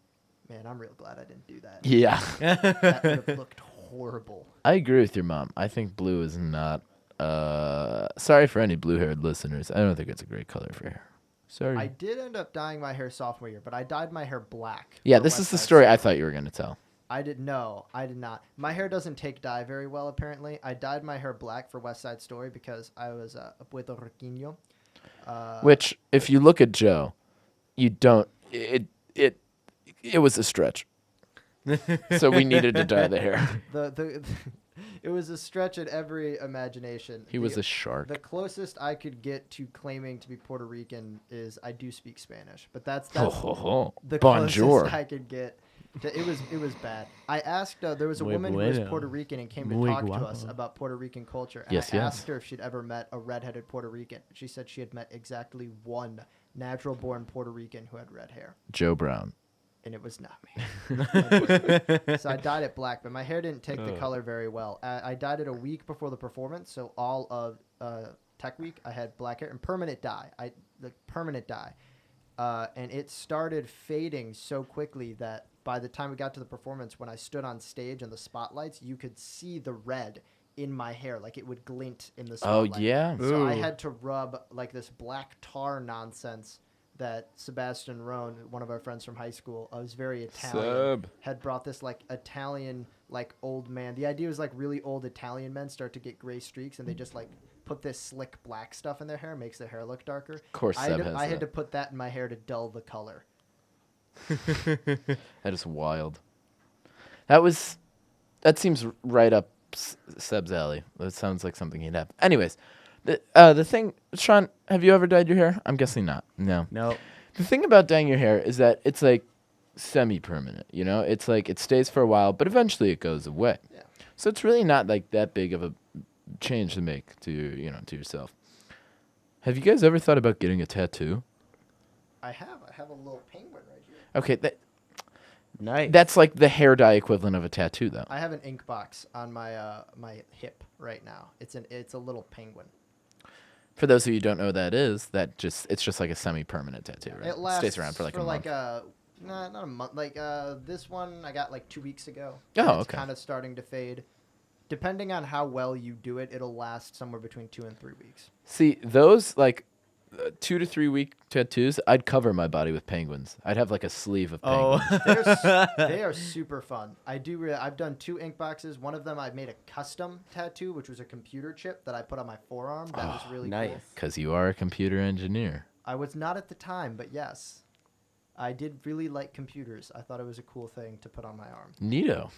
Speaker 2: man, I'm real glad I didn't do that.
Speaker 1: Yeah.
Speaker 2: That would have looked horrible.
Speaker 1: I agree with your mom. I think blue is not. Sorry for any blue-haired listeners. I don't think it's a great color for hair. Sorry.
Speaker 2: I did end up dyeing my hair sophomore year, but I dyed my hair black.
Speaker 1: Yeah,
Speaker 2: for
Speaker 1: this is
Speaker 2: West
Speaker 1: the
Speaker 2: Side
Speaker 1: story
Speaker 2: Story.
Speaker 1: I thought you were going to tell.
Speaker 2: I did not. My hair doesn't take dye very well, apparently. I dyed my hair black for West Side Story because I was a Puerto Riqueño.
Speaker 1: Which, if you look at Joe, you don't. It was a stretch. So we needed to dye the hair.
Speaker 2: It was a stretch at every imagination.
Speaker 1: He was a shark.
Speaker 2: The closest I could get to claiming to be Puerto Rican is I do speak Spanish, but that's the
Speaker 1: Bonjour.
Speaker 2: closest I could get. It was bad. I asked. There was a
Speaker 3: Muy
Speaker 2: woman who was
Speaker 3: bueno.
Speaker 2: Puerto Rican and came to
Speaker 3: Muy
Speaker 2: talk to
Speaker 3: guapo.
Speaker 2: us about Puerto Rican culture. And
Speaker 1: Yes,
Speaker 2: I
Speaker 1: yes.
Speaker 2: asked her if she'd ever met a redheaded Puerto Rican. She said she had met exactly one natural-born Puerto Rican who had red hair,
Speaker 1: Joe Brown.
Speaker 2: and it was not me. So I dyed it black, but my hair didn't take the color very well. I dyed it a week before the performance, so all of Tech Week I had black hair and permanent dye. Permanent dye, and it started fading so quickly that by the time we got to the performance, when I stood on stage in the spotlights, you could see the red in my hair, like it would glint in the
Speaker 1: Oh,
Speaker 2: spotlight.
Speaker 1: yeah.
Speaker 2: So I
Speaker 3: Ooh.
Speaker 2: had to rub like this black tar nonsense that Sebastian Rohn, one of our friends from high school, was very Italian,
Speaker 1: Seb.
Speaker 2: had brought this like Italian like old man. The idea was like really old Italian men start to get gray streaks, and they just like put this slick black stuff in their hair, makes their hair look darker.
Speaker 1: Of course,
Speaker 2: I
Speaker 1: Seb
Speaker 2: had,
Speaker 1: has
Speaker 2: I had to
Speaker 1: that.
Speaker 2: put that in my hair to dull the color.
Speaker 1: That is wild. That seems right up Seb's alley. That sounds like something he'd have. Anyways, the thing, Sean, have you ever dyed your hair? I'm guessing not. No.
Speaker 3: No.
Speaker 1: The thing about dyeing your hair is that it's like semi-permanent, you know? It's like it stays for a while, but eventually it goes away.
Speaker 2: Yeah.
Speaker 1: So it's really not like that big of a change to make to yourself. Have you guys ever thought about getting a tattoo?
Speaker 2: I have a little penguin right here.
Speaker 1: Okay,
Speaker 3: Nice.
Speaker 1: That's like the hair dye equivalent of a tattoo, though.
Speaker 2: I have an ink box on my my hip right now. It's a little penguin.
Speaker 1: For those of you who don't know what that is, it's just like a semi-permanent tattoo, right?
Speaker 2: It lasts
Speaker 1: stays around for like a month.
Speaker 2: Not a month. Like this one I got like 2 weeks ago.
Speaker 1: Oh,
Speaker 2: It's
Speaker 1: okay.
Speaker 2: kind of starting to fade. Depending on how well you do it, it'll last somewhere between 2 and 3 weeks.
Speaker 1: See, those like 2 to 3 week tattoos, I'd cover my body with penguins. I'd have like a sleeve of penguins.
Speaker 2: They are super fun. I've done 2 ink boxes. One of them I made a custom tattoo, which was a computer chip that I put on my forearm. That was really
Speaker 3: nice.
Speaker 2: cool.
Speaker 1: Because you are a computer engineer.
Speaker 2: I was not at the time, but yes. I did really like computers. I thought it was a cool thing to put on my arm.
Speaker 1: Neato.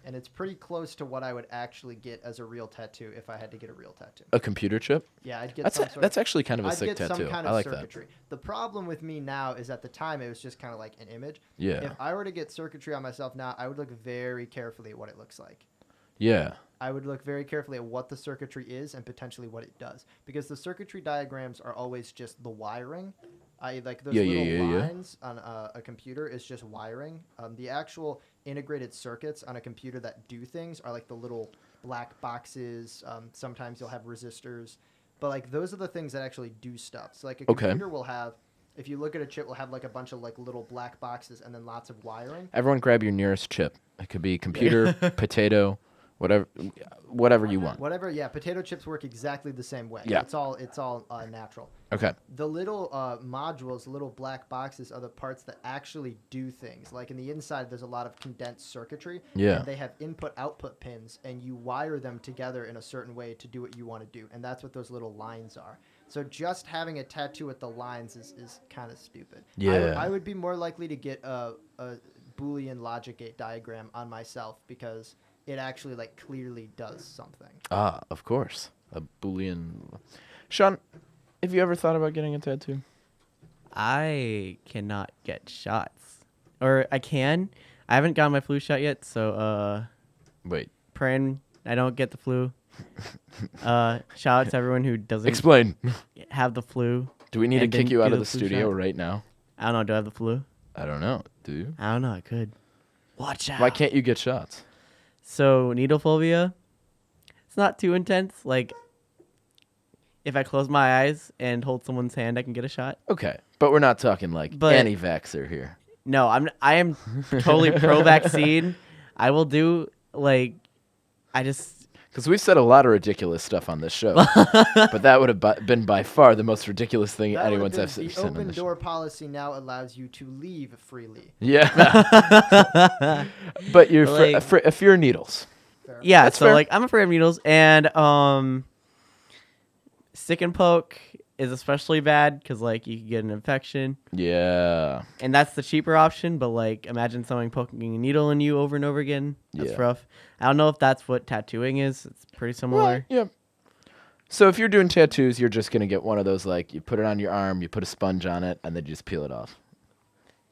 Speaker 2: And it's pretty close to what I would actually get as a real tattoo if I had to get a real tattoo.
Speaker 1: A computer chip?
Speaker 2: Yeah, I'd get
Speaker 1: That's actually kind of a
Speaker 2: I'd
Speaker 1: sick
Speaker 2: get
Speaker 1: tattoo.
Speaker 2: some kind
Speaker 1: I
Speaker 2: of
Speaker 1: like
Speaker 2: circuitry. The problem with me now is at the time it was just kind of like an image.
Speaker 1: Yeah.
Speaker 2: If I were to get circuitry on myself now, I would look very carefully at what it looks like.
Speaker 1: that. Yeah.
Speaker 2: I would look very carefully at what the circuitry is and potentially what it does. Because the circuitry diagrams are always just the wiring. Like those little lines on a computer is just wiring. The actual integrated circuits on a computer that do things are like the little black boxes. Sometimes you'll have resistors. But like those are the things that actually do stuff. So like a computer will have, if you look at a chip, will have like a bunch of like little black boxes and then lots of wiring.
Speaker 1: Everyone grab your nearest chip. It could be computer, potato, whatever you want.
Speaker 2: Whatever, yeah. Potato chips work exactly the same way.
Speaker 1: Yeah.
Speaker 2: It's all natural.
Speaker 1: Okay.
Speaker 2: The little modules, little black boxes, are the parts that actually do things. Like in the inside, there's a lot of condensed circuitry.
Speaker 1: Yeah.
Speaker 2: And they have input-output pins, and you wire them together in a certain way to do what you want to do. And that's what those little lines are. So just having a tattoo with the lines is kind of stupid.
Speaker 1: Yeah.
Speaker 2: I would be more likely to get a Boolean logic gate diagram on myself because it actually like clearly does something.
Speaker 1: Ah, of course. A Boolean. Sean, have you ever thought about getting a tattoo?
Speaker 3: I cannot get shots. Or I can. I haven't gotten my flu shot yet, so
Speaker 1: Wait.
Speaker 3: praying I don't get the flu. Shout out to everyone who doesn't
Speaker 1: Explain.
Speaker 3: have the flu.
Speaker 1: Do we need to
Speaker 3: And
Speaker 1: kick
Speaker 3: didn't
Speaker 1: you out
Speaker 3: do
Speaker 1: of the
Speaker 3: the flu
Speaker 1: studio
Speaker 3: shot.
Speaker 1: right now?
Speaker 3: I don't know, do I have the flu?
Speaker 1: I don't know. Do you?
Speaker 3: I don't know, I could. Watch out.
Speaker 1: Why can't you get shots?
Speaker 3: So needle phobia, it's not too intense. Like if I close my eyes and hold someone's hand, I can get a shot.
Speaker 1: Okay. But we're not talking like
Speaker 3: But-
Speaker 1: anti-vaxxer here.
Speaker 3: No, I am totally pro vaccine. I will do I just
Speaker 1: Because we've said a lot of ridiculous stuff on this show. But that would have been by far the most ridiculous thing
Speaker 2: That would
Speaker 1: anyone's
Speaker 2: have
Speaker 1: ever
Speaker 2: been
Speaker 1: said
Speaker 2: the
Speaker 1: on
Speaker 2: open
Speaker 1: the show.
Speaker 2: door policy now allows you to leave freely.
Speaker 1: Yeah. But you're
Speaker 3: Like-
Speaker 1: a fear of needles.
Speaker 3: yeah.
Speaker 1: That's
Speaker 3: so
Speaker 1: fair.
Speaker 3: I'm afraid of needles, and stick and poke is especially bad because you could get an infection,
Speaker 1: Yeah.
Speaker 3: and that's the cheaper option. But imagine someone poking a needle in you over and over again. That's
Speaker 1: Yeah.
Speaker 3: rough. I don't know if that's what tattooing is. It's pretty similar.
Speaker 1: Well, yeah. So if you're doing tattoos, you're just going to get one of those, you put it on your arm, you put a sponge on it, and then you just peel it off.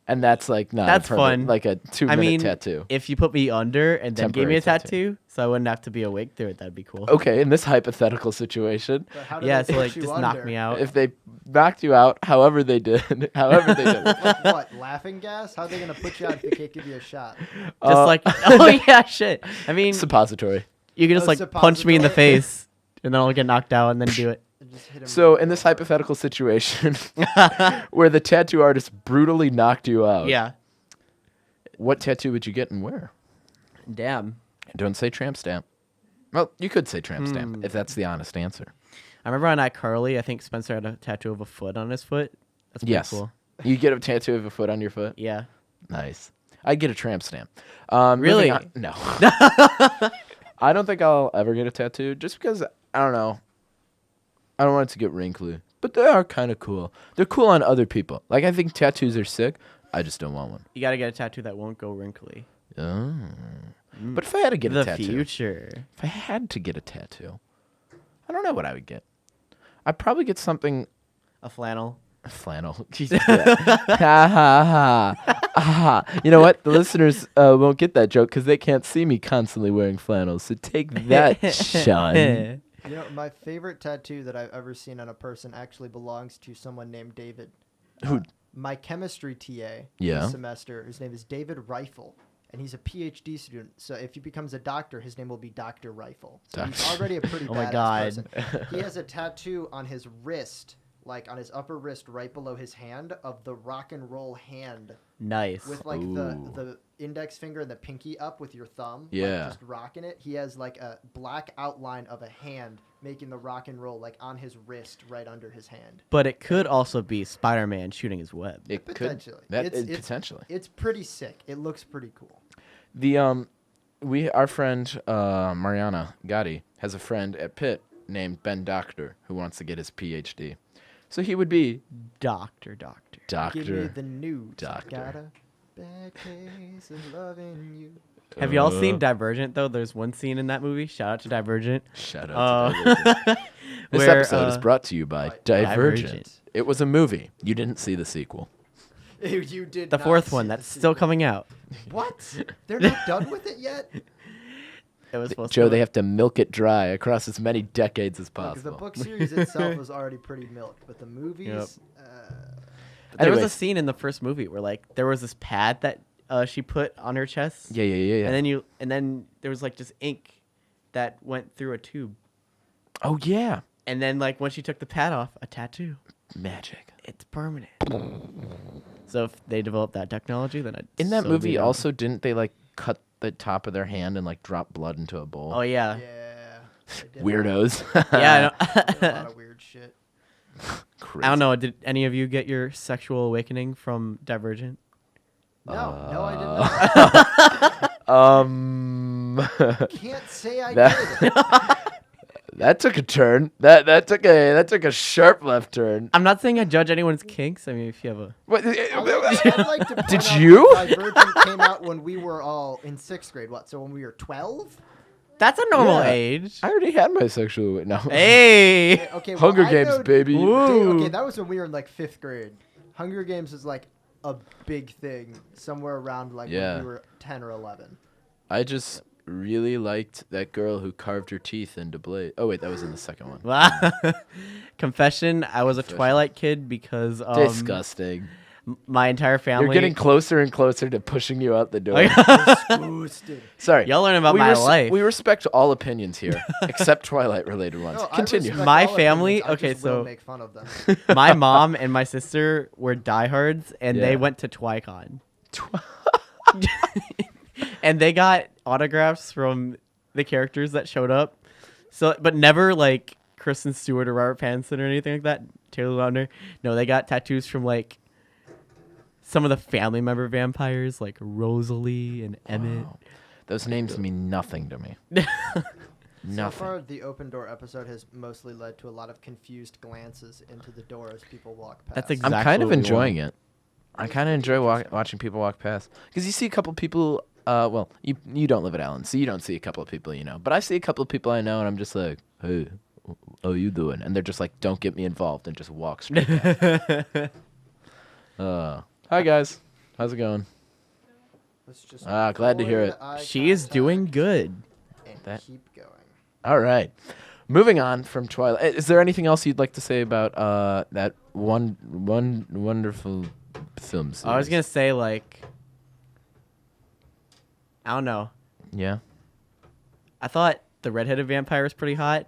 Speaker 1: And that's not
Speaker 3: That's
Speaker 1: a permanent,
Speaker 3: fun.
Speaker 1: like a 2-minute tattoo.
Speaker 3: If you put me under and then gave me a
Speaker 1: Temporary
Speaker 3: tattoo, so I wouldn't have to be awake through it, that'd be cool.
Speaker 1: Okay, in this hypothetical situation,
Speaker 2: But how do
Speaker 3: Yeah,
Speaker 2: they
Speaker 3: so
Speaker 2: put you
Speaker 3: just
Speaker 2: under?
Speaker 3: knock me out.
Speaker 1: if they knocked you out, however they did,
Speaker 2: Like what? Laughing gas? How are they gonna put you out if they can't give you a shot?
Speaker 3: Oh yeah, shit. I mean,
Speaker 1: suppository.
Speaker 3: you can just
Speaker 2: Oh,
Speaker 3: punch me in the
Speaker 2: suppository.
Speaker 3: face, and then I'll get knocked out, and then do it.
Speaker 2: Just hit 'em
Speaker 1: So
Speaker 2: with
Speaker 1: in
Speaker 2: a
Speaker 1: this
Speaker 2: crowbar.
Speaker 1: hypothetical situation, where the tattoo artist brutally knocked you out,
Speaker 3: Yeah.
Speaker 1: what tattoo would you get and where?
Speaker 3: Damn.
Speaker 1: Don't say tramp stamp. Well, you could say tramp stamp if that's the honest answer.
Speaker 3: I remember on iCarly, I think Spencer had a tattoo of a foot on his foot. That's pretty
Speaker 1: Yes.
Speaker 3: cool.
Speaker 1: You get a tattoo of a foot on your foot?
Speaker 3: Yeah.
Speaker 1: Nice. I'd get a tramp stamp. Moving
Speaker 3: Really?
Speaker 1: on- No. I don't think I'll ever get a tattoo just because, I don't know. I don't want it to get wrinkly. But they are kind of cool. They're cool on other people. I think tattoos are sick. I just don't want one.
Speaker 3: You gotta get a tattoo that won't go wrinkly.
Speaker 1: Oh. But if I had to get
Speaker 3: The
Speaker 1: a tattoo.
Speaker 3: future.
Speaker 1: If I had to get a tattoo, I don't know what I would get. I'd probably get something
Speaker 3: A flannel.
Speaker 1: flannel. Jesus. Ha ha ha. Ah. You know what? The listeners won't get that joke because they can't see me constantly wearing flannels. So take that, Sean.
Speaker 2: You know, my favorite tattoo that I've ever seen on a person actually belongs to someone named David.
Speaker 1: Who?
Speaker 2: My chemistry TA
Speaker 1: Yeah.
Speaker 2: this semester, his name is David Rifle, and he's a PhD student. So if he becomes a doctor, his name will be Dr. Rifle. So he's already a pretty
Speaker 3: Oh my
Speaker 2: badass
Speaker 3: God.
Speaker 2: person. He has a tattoo on his wrist, like on his upper wrist right below his hand, of the rock and roll hand
Speaker 3: Nice.
Speaker 2: with like
Speaker 1: Ooh.
Speaker 2: the index finger and the pinky up with your thumb,
Speaker 1: Yeah.
Speaker 2: like just rocking it. He has like a black outline of a hand making the rock and roll like on his wrist right under his hand.
Speaker 3: But it could also be Spider-Man shooting his web.
Speaker 1: It could
Speaker 2: Potentially.
Speaker 1: potentially.
Speaker 2: It's pretty sick. It looks pretty cool.
Speaker 1: Our friend Mariana Gotti has a friend at Pitt named Ben Doctor who wants to get his PhD. So he would be
Speaker 3: Doctor.
Speaker 2: Give me the news.
Speaker 1: Doctor.
Speaker 2: Got a bad case of loving you.
Speaker 3: Have y'all seen Divergent, though? There's one scene in that movie. Shout out to Divergent.
Speaker 1: Shout out to Divergent. This
Speaker 3: where,
Speaker 1: episode is brought to you by Divergent. It was a movie. You didn't see the sequel.
Speaker 2: You did
Speaker 3: The
Speaker 2: not
Speaker 3: fourth
Speaker 2: see
Speaker 3: one
Speaker 2: the
Speaker 3: that's still
Speaker 2: sequel.
Speaker 3: coming out.
Speaker 2: What? They're not done with it yet?
Speaker 3: It was supposed
Speaker 1: Joe,
Speaker 3: to.
Speaker 1: they have to milk it dry across as many decades as
Speaker 2: Because the
Speaker 1: possible.
Speaker 2: book series itself was already pretty milked, but the movies...
Speaker 3: There was a
Speaker 1: Anyways.
Speaker 3: scene in the first movie where like there was this pad that she put on her chest.
Speaker 1: Yeah.
Speaker 3: And then there was like just ink that went through a tube.
Speaker 1: Oh, yeah.
Speaker 3: And then like when she took the pad off, a tattoo.
Speaker 1: Magic.
Speaker 3: It's permanent. So if they develop that technology, then
Speaker 1: In that
Speaker 3: so
Speaker 1: movie,
Speaker 3: be down.
Speaker 1: also, didn't they, like, cut the top of their hand and, like, drop blood into a bowl?
Speaker 3: Oh yeah.
Speaker 2: Yeah. they did
Speaker 1: Weirdos.
Speaker 3: Yeah.
Speaker 2: a lot of weird shit.
Speaker 1: Crazy.
Speaker 3: I don't know. Did any of you get your sexual awakening from Divergent?
Speaker 2: No, I did not. Can't say I did.
Speaker 1: That took a turn. That took a sharp left turn.
Speaker 3: I'm not saying I judge anyone's kinks. I mean, if you have a
Speaker 1: What,
Speaker 2: I'd like to point
Speaker 1: Did
Speaker 2: out
Speaker 1: you?
Speaker 2: that Divergent came out when we were all in 6th grade. What? So when we were 12?
Speaker 3: that's a normal
Speaker 1: Yeah.
Speaker 3: age.
Speaker 1: I already had my sexual. No.
Speaker 3: Hey.
Speaker 2: Okay, well,
Speaker 1: Hunger
Speaker 2: I
Speaker 1: Games,
Speaker 2: know-
Speaker 1: baby.
Speaker 3: Ooh.
Speaker 2: Okay, that was when we were in like 5th grade. Hunger Games is like a big thing somewhere around like
Speaker 1: Yeah.
Speaker 2: when we were 10 or 11.
Speaker 1: I just really liked that girl who carved her teeth into blade. Oh wait, that was in the second one.
Speaker 3: Wow. Confession: I was a
Speaker 1: Confession.
Speaker 3: Twilight kid because
Speaker 1: Disgusting.
Speaker 3: my entire family.
Speaker 1: You're getting closer and closer to pushing you out the door.
Speaker 2: Disgusted.
Speaker 1: Sorry.
Speaker 3: Y'all learning about
Speaker 1: we
Speaker 3: my life.
Speaker 1: We respect all opinions here, except Twilight-related ones.
Speaker 2: No, I
Speaker 1: Continue.
Speaker 2: respect
Speaker 3: My
Speaker 2: all
Speaker 3: family-
Speaker 2: opinions, I
Speaker 3: okay,
Speaker 2: just will
Speaker 3: so-
Speaker 2: make fun of them.
Speaker 3: My mom and my sister were diehards, and
Speaker 1: Yeah.
Speaker 3: they went to TwiCon. And they got autographs from the characters that showed up. So, but never like Kristen Stewart or Robert Pattinson or anything like that. Taylor Lautner. No, they got tattoos from like some of the family member vampires, like Rosalie and Emmett.
Speaker 1: Wow. Those names mean nothing to me.
Speaker 2: So
Speaker 1: Nothing.
Speaker 2: far, the open door episode has mostly led to a lot of confused glances into the door as people walk past.
Speaker 3: That's
Speaker 1: I'm
Speaker 3: exactly
Speaker 1: kind of
Speaker 3: what we
Speaker 1: enjoying
Speaker 3: want.
Speaker 1: it. I kind of enjoy watching people walk past because you see a couple people. Well, you don't live at Allen, so you don't see a couple of people you know. But I see a couple of people I know, and I'm just like, hey, how you doing? And they're just like, don't get me involved, and just walk straight past. Hi guys, how's it going?
Speaker 2: Let's just
Speaker 1: Glad to hear
Speaker 2: avoid
Speaker 1: it.
Speaker 2: eye
Speaker 3: She is doing
Speaker 2: contact
Speaker 3: good.
Speaker 2: and
Speaker 1: That-
Speaker 2: keep going.
Speaker 1: All right. Moving on from Twilight. Is there anything else you'd like to say about that one wonderful film series?
Speaker 3: I was gonna say like, I don't know.
Speaker 1: Yeah.
Speaker 3: I thought the redheaded vampire was pretty hot.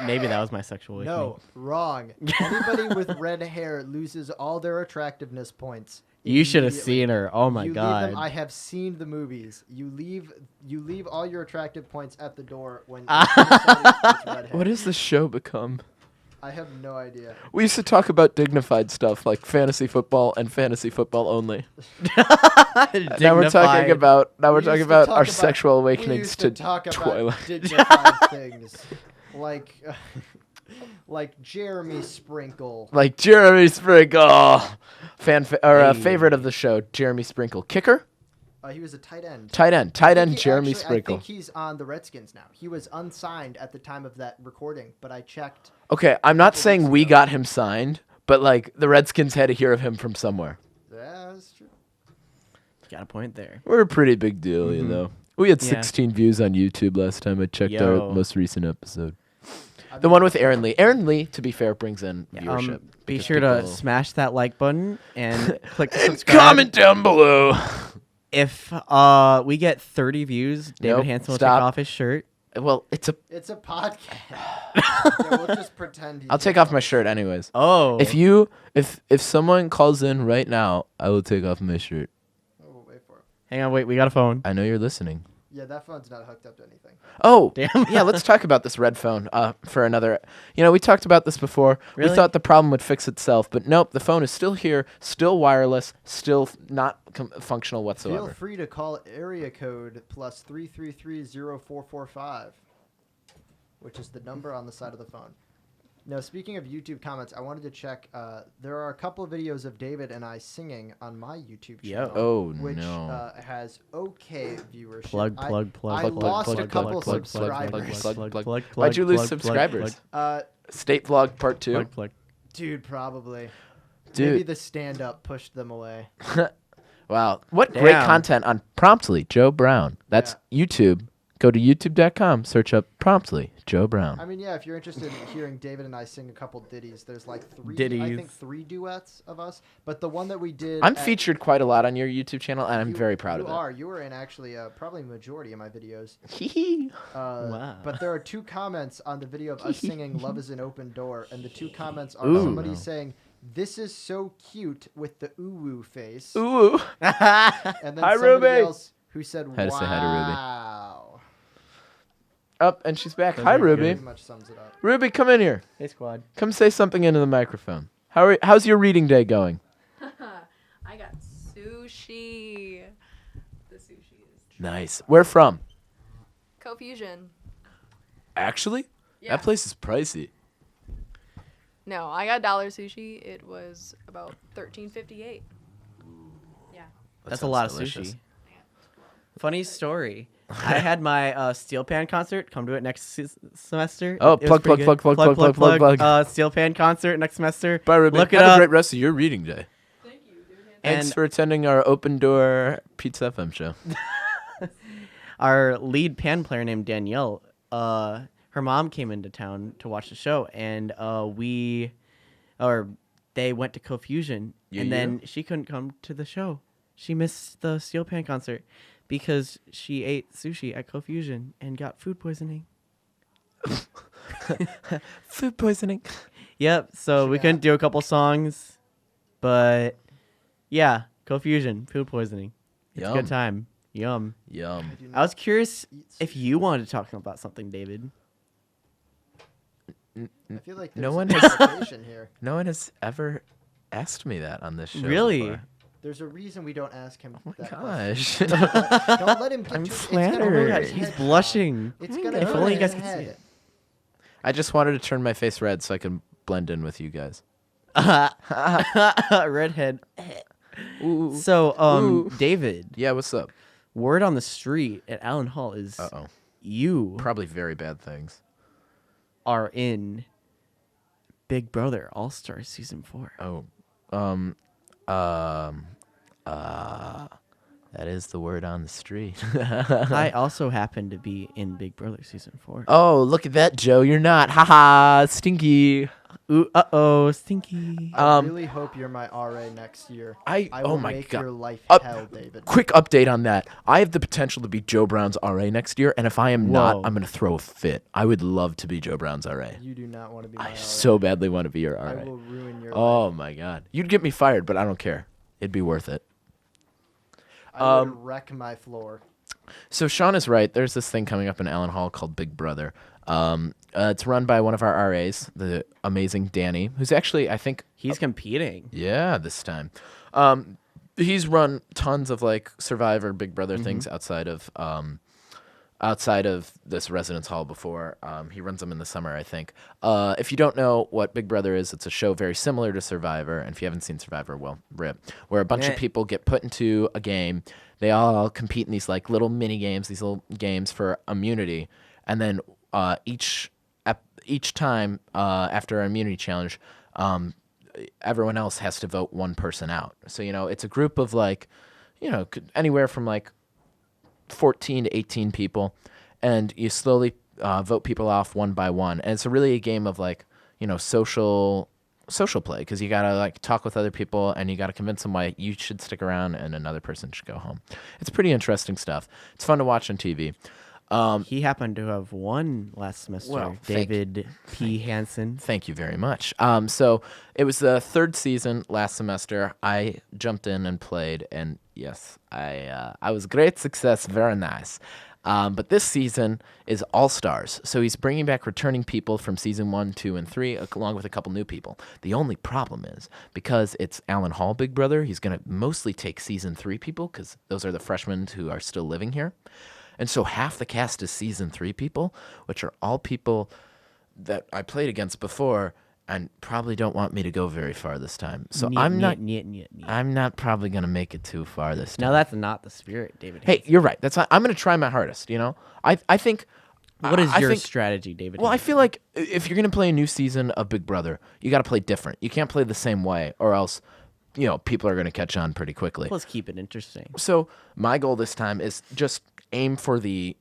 Speaker 3: Maybe that was my sexual awakening.
Speaker 2: No, wrong. Anybody with red hair loses all their attractiveness points.
Speaker 3: You should have
Speaker 2: immediately.
Speaker 3: seen her. Oh my
Speaker 2: You leave
Speaker 3: god.
Speaker 2: them- I have seen the movies. You leave all your attractive points at the door when
Speaker 1: What has the show become?
Speaker 2: I have no idea.
Speaker 1: We used to talk about dignified stuff like fantasy football and fantasy football only. Now we're talking about
Speaker 2: We used to talk
Speaker 1: our sexual awakenings
Speaker 2: we used
Speaker 1: to
Speaker 2: talk
Speaker 1: Twilight.
Speaker 2: about dignified things like Jeremy Sprinkle.
Speaker 1: Like Jeremy Sprinkle,
Speaker 3: Hey.
Speaker 1: favorite of the show, Jeremy Sprinkle, kicker,
Speaker 2: He was a tight end.
Speaker 1: tight end,
Speaker 2: I think he
Speaker 1: Jeremy
Speaker 2: actually-
Speaker 1: Sprinkle.
Speaker 2: I think he's on the Redskins now. He was unsigned at the time of that recording, but I checked.
Speaker 1: Okay, I'm not
Speaker 2: couple
Speaker 1: saying
Speaker 2: weeks
Speaker 1: we
Speaker 2: ago.
Speaker 1: got him signed, but like the Redskins had to hear of him from somewhere.
Speaker 2: Yeah, that's true.
Speaker 3: Got a point there.
Speaker 1: We're a pretty big deal, you
Speaker 3: Mhm.
Speaker 1: know. We had
Speaker 3: Yeah.
Speaker 1: 16 views on YouTube last time I checked our
Speaker 3: Yo.
Speaker 1: most recent episode. The one with Aaron Lee. Aaron Lee, to be fair, brings in viewership.
Speaker 3: Be
Speaker 1: because
Speaker 3: sure to
Speaker 1: people-
Speaker 3: smash that like button and click the
Speaker 1: and
Speaker 3: subscribe.
Speaker 1: comment down below.
Speaker 3: If we get 30 views, David
Speaker 1: Nope,
Speaker 3: Hansen will
Speaker 1: stop.
Speaker 3: take off his shirt.
Speaker 1: Well, it's a.
Speaker 2: It's a podcast. Yeah, we'll just pretend.
Speaker 1: I'll take off my shirt anyways.
Speaker 3: Oh.
Speaker 1: If someone calls in right now, I will take off my shirt.
Speaker 2: Oh, we'll wait for it.
Speaker 3: Hang on, wait, we got a phone.
Speaker 1: I know you're listening.
Speaker 2: Yeah, that phone's not hooked up to anything.
Speaker 1: Oh,
Speaker 3: Damn.
Speaker 1: yeah, let's talk about this red phone for another. We talked about this before.
Speaker 3: Really?
Speaker 1: We thought the problem would fix itself, but nope, the phone is still here, still wireless, still not functional
Speaker 2: Feel
Speaker 1: whatsoever.
Speaker 2: free to call area code plus 333-0445, which is the number on the side of the phone. Now, speaking of YouTube comments, I wanted to check. There are a couple of videos of David and I singing on my YouTube
Speaker 3: Yo.
Speaker 2: channel,
Speaker 1: Oh,
Speaker 2: which
Speaker 1: no.
Speaker 2: has okay viewership.
Speaker 3: Plug.
Speaker 2: I lost a couple subscribers.
Speaker 1: Why'd you lose subscribers? State Vlog Part 2.
Speaker 3: Plug.
Speaker 2: Dude, probably.
Speaker 1: Dude.
Speaker 2: Maybe the stand-up pushed them away.
Speaker 1: Wow. What great
Speaker 3: Damn.
Speaker 1: content on Promptly Joe Brown. That's YouTube. Go to youtube.com, search up Promptly Joe Brown.
Speaker 2: I mean, yeah, if you're interested in hearing David and I sing a couple ditties, there's like I
Speaker 3: Ditties.
Speaker 2: think 3 duets of us. But the one that we did...
Speaker 1: I'm
Speaker 2: at-
Speaker 1: featured quite a lot on your YouTube channel, and I'm
Speaker 2: you-
Speaker 1: very proud
Speaker 2: you
Speaker 1: of it.
Speaker 2: are. You were in actually probably majority of my videos.
Speaker 1: Hee-hee.
Speaker 3: Wow.
Speaker 2: But there are 2 comments on the video of us singing Love is an Open Door, and the 2 comments are
Speaker 3: Ooh.
Speaker 2: somebody saying, "This is so cute" with the ooh face.
Speaker 1: Ooh.
Speaker 2: And then
Speaker 1: Hi,
Speaker 2: somebody
Speaker 1: Ruby.
Speaker 2: else who said,
Speaker 1: Had to say hi to Ruby.
Speaker 2: wow.
Speaker 1: Up, and she's back. Hi, Ruby.
Speaker 2: Pretty much sums it up.
Speaker 1: Ruby, come in here.
Speaker 3: Hey, squad.
Speaker 1: Come say something into the microphone. How's your reading day going?
Speaker 5: I got sushi. The sushi is
Speaker 1: Nice. Where from?
Speaker 5: Confusion.
Speaker 1: Actually?
Speaker 5: Yeah.
Speaker 1: That place is pricey.
Speaker 5: No, I got dollar sushi. It was about $13.58. Yeah.
Speaker 1: That
Speaker 3: That's a
Speaker 1: sounds
Speaker 3: lot
Speaker 1: delicious.
Speaker 3: of sushi. Funny story. I had my Steel Pan concert. Come to it next semester.
Speaker 1: Oh,
Speaker 3: It was
Speaker 1: plug,
Speaker 3: pretty
Speaker 1: plug,
Speaker 3: good.
Speaker 1: plug, plug, plug, plug.
Speaker 3: Steel Pan concert next semester.
Speaker 1: Bye, Ruby.
Speaker 3: Look it
Speaker 1: Have a
Speaker 3: up.
Speaker 1: great rest of your reading day.
Speaker 5: Thank you, dude.
Speaker 1: Thanks
Speaker 3: And
Speaker 1: for attending our Open Door Pizza FM show.
Speaker 3: our lead pan player named Danielle, her mom came into town to watch the show, and they went to Confusion,
Speaker 1: Yeah,
Speaker 3: and
Speaker 1: yeah.
Speaker 3: then she couldn't come to the show. She missed the Steel Pan concert because she ate sushi at Confusion and got food poisoning.
Speaker 1: Food poisoning.
Speaker 3: Yep. So we
Speaker 2: Yeah.
Speaker 3: couldn't do a couple songs, but yeah, Confusion, food poisoning. It's a
Speaker 1: Yum.
Speaker 3: good time. Yum.
Speaker 1: Yum.
Speaker 2: Do
Speaker 3: I
Speaker 2: not
Speaker 3: was curious
Speaker 2: eat
Speaker 3: if you wanted to talk about something, David.
Speaker 2: I feel like
Speaker 1: No
Speaker 2: there's
Speaker 1: one
Speaker 2: an
Speaker 1: has-
Speaker 2: implication here.
Speaker 1: No one has ever asked me that on this show.
Speaker 3: Really?
Speaker 1: before.
Speaker 2: There's a reason we don't ask him
Speaker 1: Oh my
Speaker 2: that
Speaker 1: gosh.
Speaker 2: question. Don't let him get
Speaker 1: I'm
Speaker 2: too...
Speaker 1: flattered.
Speaker 3: Oh my
Speaker 1: Sure.
Speaker 3: gosh, he's blushing.
Speaker 2: It's
Speaker 1: I
Speaker 2: gonna
Speaker 1: know.
Speaker 2: go
Speaker 1: If
Speaker 3: only
Speaker 2: to
Speaker 3: you guys
Speaker 2: his
Speaker 3: could see
Speaker 2: head.
Speaker 1: I just wanted to turn my face red so I could blend in with you guys.
Speaker 3: Redhead.
Speaker 1: Ooh.
Speaker 3: So,
Speaker 1: Ooh.
Speaker 3: David,
Speaker 1: Yeah, what's up?
Speaker 3: word on the street at Allen Hall is
Speaker 1: Uh-oh.
Speaker 3: you
Speaker 1: Probably very bad things.
Speaker 3: are in Big Brother All Stars Season 4.
Speaker 1: Oh. That is the word on the street.
Speaker 3: I also happen to be in Big Brother Season 4.
Speaker 1: Oh, look at that, Joe. You're not. Haha, stinky.
Speaker 3: Ooh, uh-oh, stinky.
Speaker 2: I really hope you're my RA next year. I
Speaker 1: Oh
Speaker 2: will
Speaker 1: my
Speaker 2: make
Speaker 1: God.
Speaker 2: your life
Speaker 1: Up-
Speaker 2: hell, David.
Speaker 1: Quick update on that. I have the potential to be Joe Brown's RA next year, and if I am not,
Speaker 3: Whoa.
Speaker 1: I'm going to throw a fit. I would love to be Joe Brown's RA.
Speaker 2: You do not want to be my
Speaker 1: I
Speaker 2: RA.
Speaker 1: so badly want to be your
Speaker 2: I
Speaker 1: RA.
Speaker 2: will ruin your life.
Speaker 1: Oh my God. You'd get me fired, but I don't care. It'd be worth it.
Speaker 2: I would wreck my floor.
Speaker 1: So Sean is right. There's this thing coming up in Allen Hall called Big Brother. It's run by one of our RAs, the amazing Danny, who's actually, I think,
Speaker 3: He's competing.
Speaker 1: yeah, this time. He's run tons of like Survivor, Big Brother things outside of this residence hall before. He runs them in the summer, I think. If you don't know what Big Brother is, it's a show very similar to Survivor. And if you haven't seen Survivor, well, rip. Where a bunch of
Speaker 3: Eh.
Speaker 1: people get put into a game. They all compete in these like little mini games, these little games for immunity. And then each time after an immunity challenge, everyone else has to vote one person out. So, it's a group of like, anywhere from like 14 to 18 people, and you slowly vote people off one by one, and it's really a game of like social play, because you gotta like talk with other people and you gotta convince them why you should stick around and another person should go home. It's pretty interesting stuff. It's fun to watch on TV.
Speaker 3: He happened to have won last semester.
Speaker 1: Well,
Speaker 3: David P. Hansen.
Speaker 1: Thank you very much. So it was the third season last semester. I jumped in and played, and yes, I was great success. Very nice. But this season is All Stars, so he's bringing back returning people from season 1, 2, and 3, along with a couple new people. The only problem is, because it's Alan Hall Big Brother, he's going to mostly take season 3 people, because those are the freshmen who are still living here. And so half the cast is season 3 people, which are all people that I played against before and probably don't want me to go very far this time. So I'm not probably going to make it too far this time.
Speaker 3: Now that's not the spirit, David.
Speaker 1: Hey,
Speaker 3: Hansen.
Speaker 1: you're right. I'm going to try my hardest, I think
Speaker 3: What is
Speaker 1: I
Speaker 3: your
Speaker 1: think-
Speaker 3: strategy, David?
Speaker 1: Well, I
Speaker 3: Hansen?
Speaker 1: feel like if you're going to play a new season of Big Brother, you got to play different. You can't play the same way, or else people are going to catch on pretty quickly.
Speaker 3: Let's keep it interesting.
Speaker 1: So my goal this time is just aim for the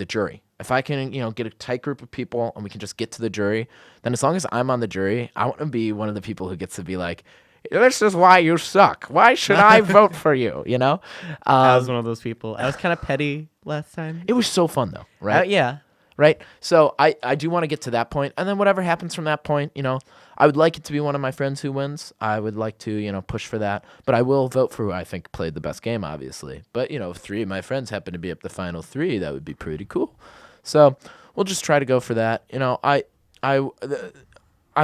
Speaker 1: jury. If I can, get a tight group of people and we can just get to the jury, then as long as I'm on the jury, I want to be one of the people who gets to be like, this is why you suck. Why should I vote for you?
Speaker 3: I was one of those people. I was kind of petty last time.
Speaker 1: It was so fun though, right?
Speaker 3: Yeah.
Speaker 1: Right? So I do want to get to that point, and then whatever happens from that point, I would like it to be one of my friends who wins. I would like to, push for that, but I will vote for who I think played the best game, obviously. But, if 3 of my friends happen to be up the final 3, that would be pretty cool. So we'll just try to go for that. I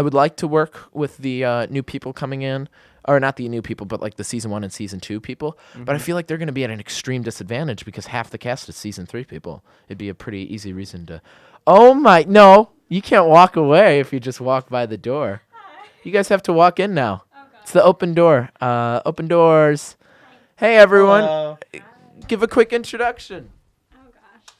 Speaker 1: would like to work with the new people coming in, or not the new people, but like the season 1 and season 2 people. Mm-hmm. But I feel like they're going to be at an extreme disadvantage because half the cast is season 3 people. It'd be a pretty easy reason to. No, you can't walk away if you just walk by the door.
Speaker 6: Hi.
Speaker 1: You guys have to walk in now.
Speaker 6: Oh, God.
Speaker 1: It's the open door. Open doors. Hey everyone,
Speaker 3: Hello.
Speaker 1: give a quick introduction.
Speaker 6: Oh, gosh.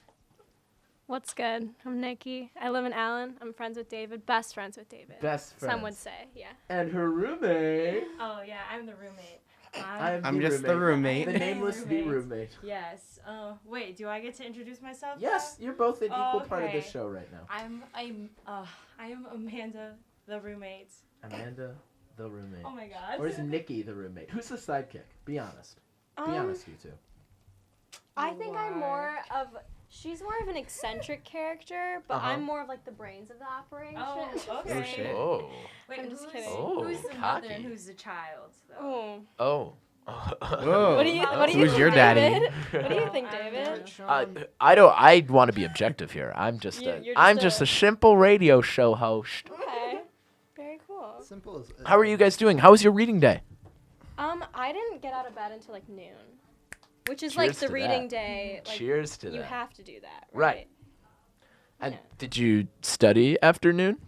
Speaker 6: What's good? I'm Nikki. I live in Allen. I'm friends with David. Best friends with David.
Speaker 1: Best friends.
Speaker 6: Some would say, yeah.
Speaker 1: And her roommate.
Speaker 6: Oh, yeah, I'm the roommate.
Speaker 3: I'm just the roommate.
Speaker 1: The nameless the
Speaker 6: Roommate.
Speaker 1: roommate.
Speaker 6: Yes. Wait, do I get to introduce myself?
Speaker 1: Yes, you're both an equal part of
Speaker 6: Okay.
Speaker 1: this show right now.
Speaker 6: I am Amanda, the roommate.
Speaker 1: Amanda, the roommate.
Speaker 6: Oh my God.
Speaker 1: Or is Nikki the roommate? Who's the sidekick? Be honest. Be honest, you two.
Speaker 6: I think I'm more of. She's more of an eccentric character, but
Speaker 1: Uh-huh.
Speaker 6: I'm more of like the brains of the operation.
Speaker 7: Oh, okay.
Speaker 3: Oh, shit.
Speaker 1: Oh.
Speaker 7: Wait,
Speaker 6: I'm just
Speaker 7: who's,
Speaker 6: kidding.
Speaker 7: who's the mother
Speaker 1: cocky.
Speaker 7: and who's the child? Though?
Speaker 6: Oh.
Speaker 1: Oh.
Speaker 3: Whoa.
Speaker 6: What do you
Speaker 3: Who's
Speaker 6: think,
Speaker 3: your daddy?
Speaker 6: David? What do you
Speaker 7: Oh,
Speaker 6: think,
Speaker 7: I don't
Speaker 6: David?
Speaker 7: know.
Speaker 1: I want to be objective here. I'm just
Speaker 6: You're
Speaker 1: I'm
Speaker 6: just
Speaker 1: just
Speaker 6: a-
Speaker 1: a simple radio show host.
Speaker 6: Okay. Very cool.
Speaker 2: Simple as.
Speaker 1: How are you guys doing? How was your reading day?
Speaker 6: I didn't get out of bed until like noon, which is
Speaker 1: Cheers
Speaker 6: like the
Speaker 1: to
Speaker 6: reading
Speaker 1: that.
Speaker 6: day. Like,
Speaker 1: Cheers to
Speaker 6: you
Speaker 1: that.
Speaker 6: have to do that,
Speaker 1: Right.
Speaker 6: right?
Speaker 1: And
Speaker 6: Yeah.
Speaker 1: did you study afternoon?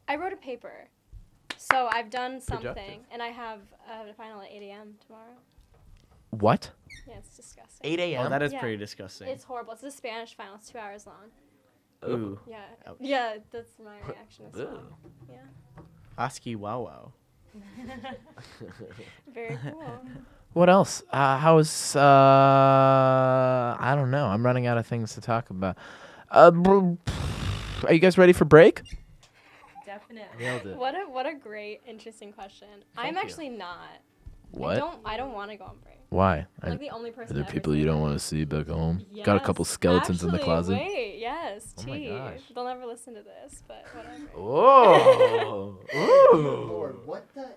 Speaker 6: I wrote a paper, so I've done
Speaker 1: Productive.
Speaker 6: something, and I have a final at 8 a.m. tomorrow.
Speaker 1: What?
Speaker 6: Yeah, it's disgusting.
Speaker 1: 8 a.m.
Speaker 3: Oh, that is
Speaker 6: Yeah.
Speaker 3: pretty disgusting.
Speaker 6: It's horrible. It's a Spanish final. It's 2 hours long.
Speaker 3: Ooh.
Speaker 6: Yeah.
Speaker 3: Ouch.
Speaker 6: Yeah, that's my reaction as well.
Speaker 1: Ugh.
Speaker 6: Yeah.
Speaker 3: Oski wow wow.
Speaker 6: Very cool.
Speaker 1: What else? How's I don't know. I'm running out of things to talk about. Are you guys ready for break?
Speaker 7: Definitely.
Speaker 1: Nailed it.
Speaker 6: What a great, interesting question. I'm
Speaker 1: you.
Speaker 6: actually not.
Speaker 1: What?
Speaker 6: I don't want to go on break.
Speaker 1: Why?
Speaker 6: I'm like the only person.
Speaker 1: Are there
Speaker 6: to ever
Speaker 1: people
Speaker 6: say
Speaker 1: you don't
Speaker 6: that.
Speaker 1: want to see back home? Got a couple
Speaker 6: Yes,
Speaker 1: skeletons in the
Speaker 6: actually,
Speaker 1: closet.
Speaker 6: Wait, yes,
Speaker 1: Oh my
Speaker 6: tea.
Speaker 1: gosh.
Speaker 6: They'll never listen to this, but whatever.
Speaker 1: Oh.
Speaker 2: Lord, what the?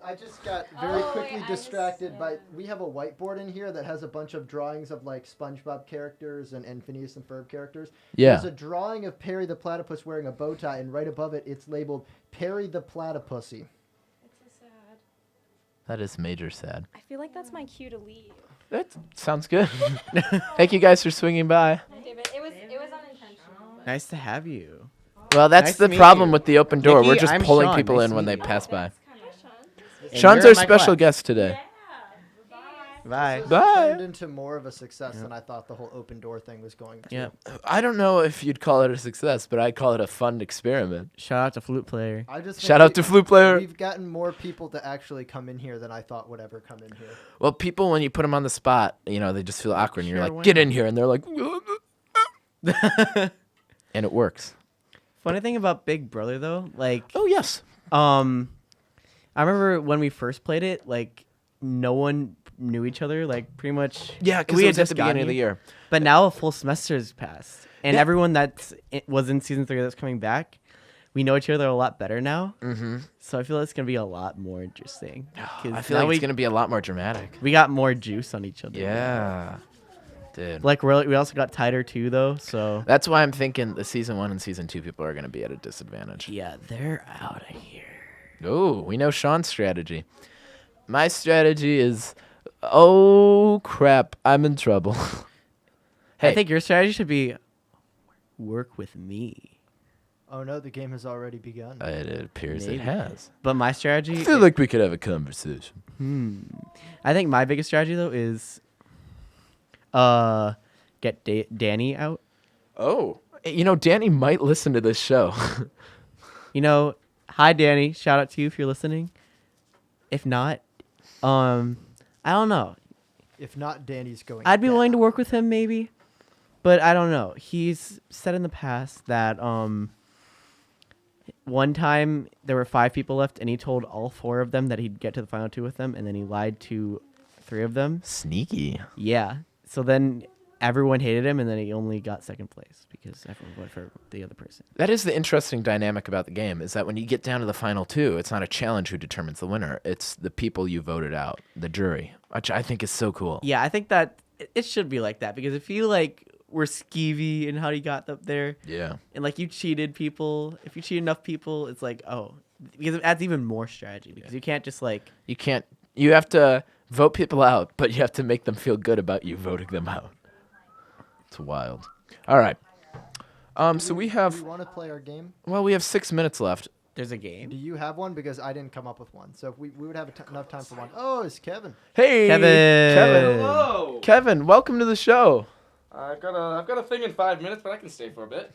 Speaker 2: I just got very
Speaker 6: Oh,
Speaker 2: quickly
Speaker 6: wait, I
Speaker 2: distracted
Speaker 6: just-
Speaker 2: by.
Speaker 6: yeah.
Speaker 2: We have a whiteboard in here that has a bunch of drawings of like SpongeBob characters and Phineas and Ferb characters.
Speaker 1: Yeah.
Speaker 2: There's a drawing of Perry the Platypus wearing a bow tie, and right above it, it's labeled Perry the Platypussy.
Speaker 6: It's so sad.
Speaker 1: That is major sad.
Speaker 6: I feel like that's my cue to leave.
Speaker 1: That sounds good. Thank you guys for swinging by.
Speaker 6: David, it was unintentional. But
Speaker 3: Nice to have you.
Speaker 1: Well, that's
Speaker 3: Nice to
Speaker 1: the
Speaker 3: meet
Speaker 1: problem
Speaker 3: you.
Speaker 1: with the open door. We're
Speaker 3: Nikki,
Speaker 1: just
Speaker 3: I'm
Speaker 1: pulling
Speaker 3: Sean.
Speaker 1: people
Speaker 3: Nice
Speaker 1: in
Speaker 3: to
Speaker 1: when
Speaker 3: meet
Speaker 1: they
Speaker 3: you.
Speaker 1: pass by.
Speaker 6: Hi, Sean.
Speaker 3: And
Speaker 1: Sean's
Speaker 3: you're
Speaker 1: our
Speaker 3: in my
Speaker 1: special
Speaker 3: class.
Speaker 1: guest today.
Speaker 3: Bye.
Speaker 2: This
Speaker 1: Bye.
Speaker 2: turned into more of a success than I thought the whole open door thing was going to.
Speaker 3: Yeah.
Speaker 1: I don't know if you'd call it a success, but I'd call it a fun experiment.
Speaker 3: Shout out to flute player.
Speaker 2: I just
Speaker 1: Shout
Speaker 2: think
Speaker 1: out to Flute Player.
Speaker 2: We've gotten more people to actually come in here than I thought would ever come in here.
Speaker 1: Well, people, when you put them on the spot, they just feel awkward. And you're
Speaker 3: Sure,
Speaker 1: like,
Speaker 3: why
Speaker 1: get
Speaker 3: not?
Speaker 1: in here. And they're like, And it works.
Speaker 3: Funny thing about Big Brother though, like
Speaker 1: Oh, yes.
Speaker 3: I remember when we first played it, like no one knew each other, like pretty much.
Speaker 1: Yeah, because
Speaker 3: we
Speaker 1: it
Speaker 3: had
Speaker 1: was at
Speaker 3: just
Speaker 1: the
Speaker 3: gotten
Speaker 1: beginning of the
Speaker 3: here.
Speaker 1: year.
Speaker 3: But now a full semester has passed, and
Speaker 1: Yeah.
Speaker 3: everyone was in season 3 that's coming back, we know each other a lot better now.
Speaker 1: Mm-hmm.
Speaker 3: So I feel it's gonna be a lot more interesting. 'Cause
Speaker 1: I feel
Speaker 3: now
Speaker 1: like it's going to be a lot more dramatic.
Speaker 3: we got more juice on each other.
Speaker 1: Yeah. Dude.
Speaker 3: Like we also got tighter too, though. So
Speaker 1: That's why I'm thinking the season 1 and season 2 people are going to be at a disadvantage.
Speaker 3: yeah, they're out of here.
Speaker 1: Oh, we know Sean's strategy. My strategy is, oh, crap, I'm in trouble. Hey.
Speaker 3: I think your strategy should be work with me.
Speaker 2: Oh no, the game has already begun.
Speaker 1: It appears it
Speaker 3: Maybe.
Speaker 1: has.
Speaker 3: But my strategy,
Speaker 1: I feel like we could have a conversation.
Speaker 3: I think my biggest strategy though is, get Danny out.
Speaker 1: Oh. You know, Danny might listen to this show.
Speaker 3: You know, hi Danny. Shout out to you if you're listening. If not, I don't know.
Speaker 2: If not, Danny's going.
Speaker 3: I'd be
Speaker 2: down.
Speaker 3: willing to work with him maybe, but I don't know. He's said in the past that one time there were 5 people left, and he told all 4 of them that he'd get to the final 2 with them, and then he lied to 3 of them.
Speaker 1: Sneaky.
Speaker 3: Yeah. So then everyone hated him, and then he only got second place because everyone voted for the other person.
Speaker 1: That is the interesting dynamic about the game, is that when you get down to the final 2, it's not a challenge who determines the winner. It's the people you voted out, the jury, which I think is so cool.
Speaker 3: Yeah, I think that it should be like that because if you were skeevy in how you got up there,
Speaker 1: Yeah.
Speaker 3: and you cheated people, if you cheat enough people, it's because it adds even more strategy because you can't just
Speaker 1: You have to vote people out, but you have to make them feel good about you voting them out. It's wild. All right. So we
Speaker 2: Do
Speaker 1: have,
Speaker 2: we want to play our game?
Speaker 1: we have 6 minutes left.
Speaker 3: there's a
Speaker 2: Do
Speaker 3: game.
Speaker 2: you have one? Because I didn't come up with one. So if we would have enough time for one. Oh, it's Kevin.
Speaker 1: Hey,
Speaker 3: Kevin.
Speaker 1: Kevin.
Speaker 8: Hello.
Speaker 1: Kevin, welcome to the show.
Speaker 8: I've got a thing in 5 minutes, but I can stay for a bit.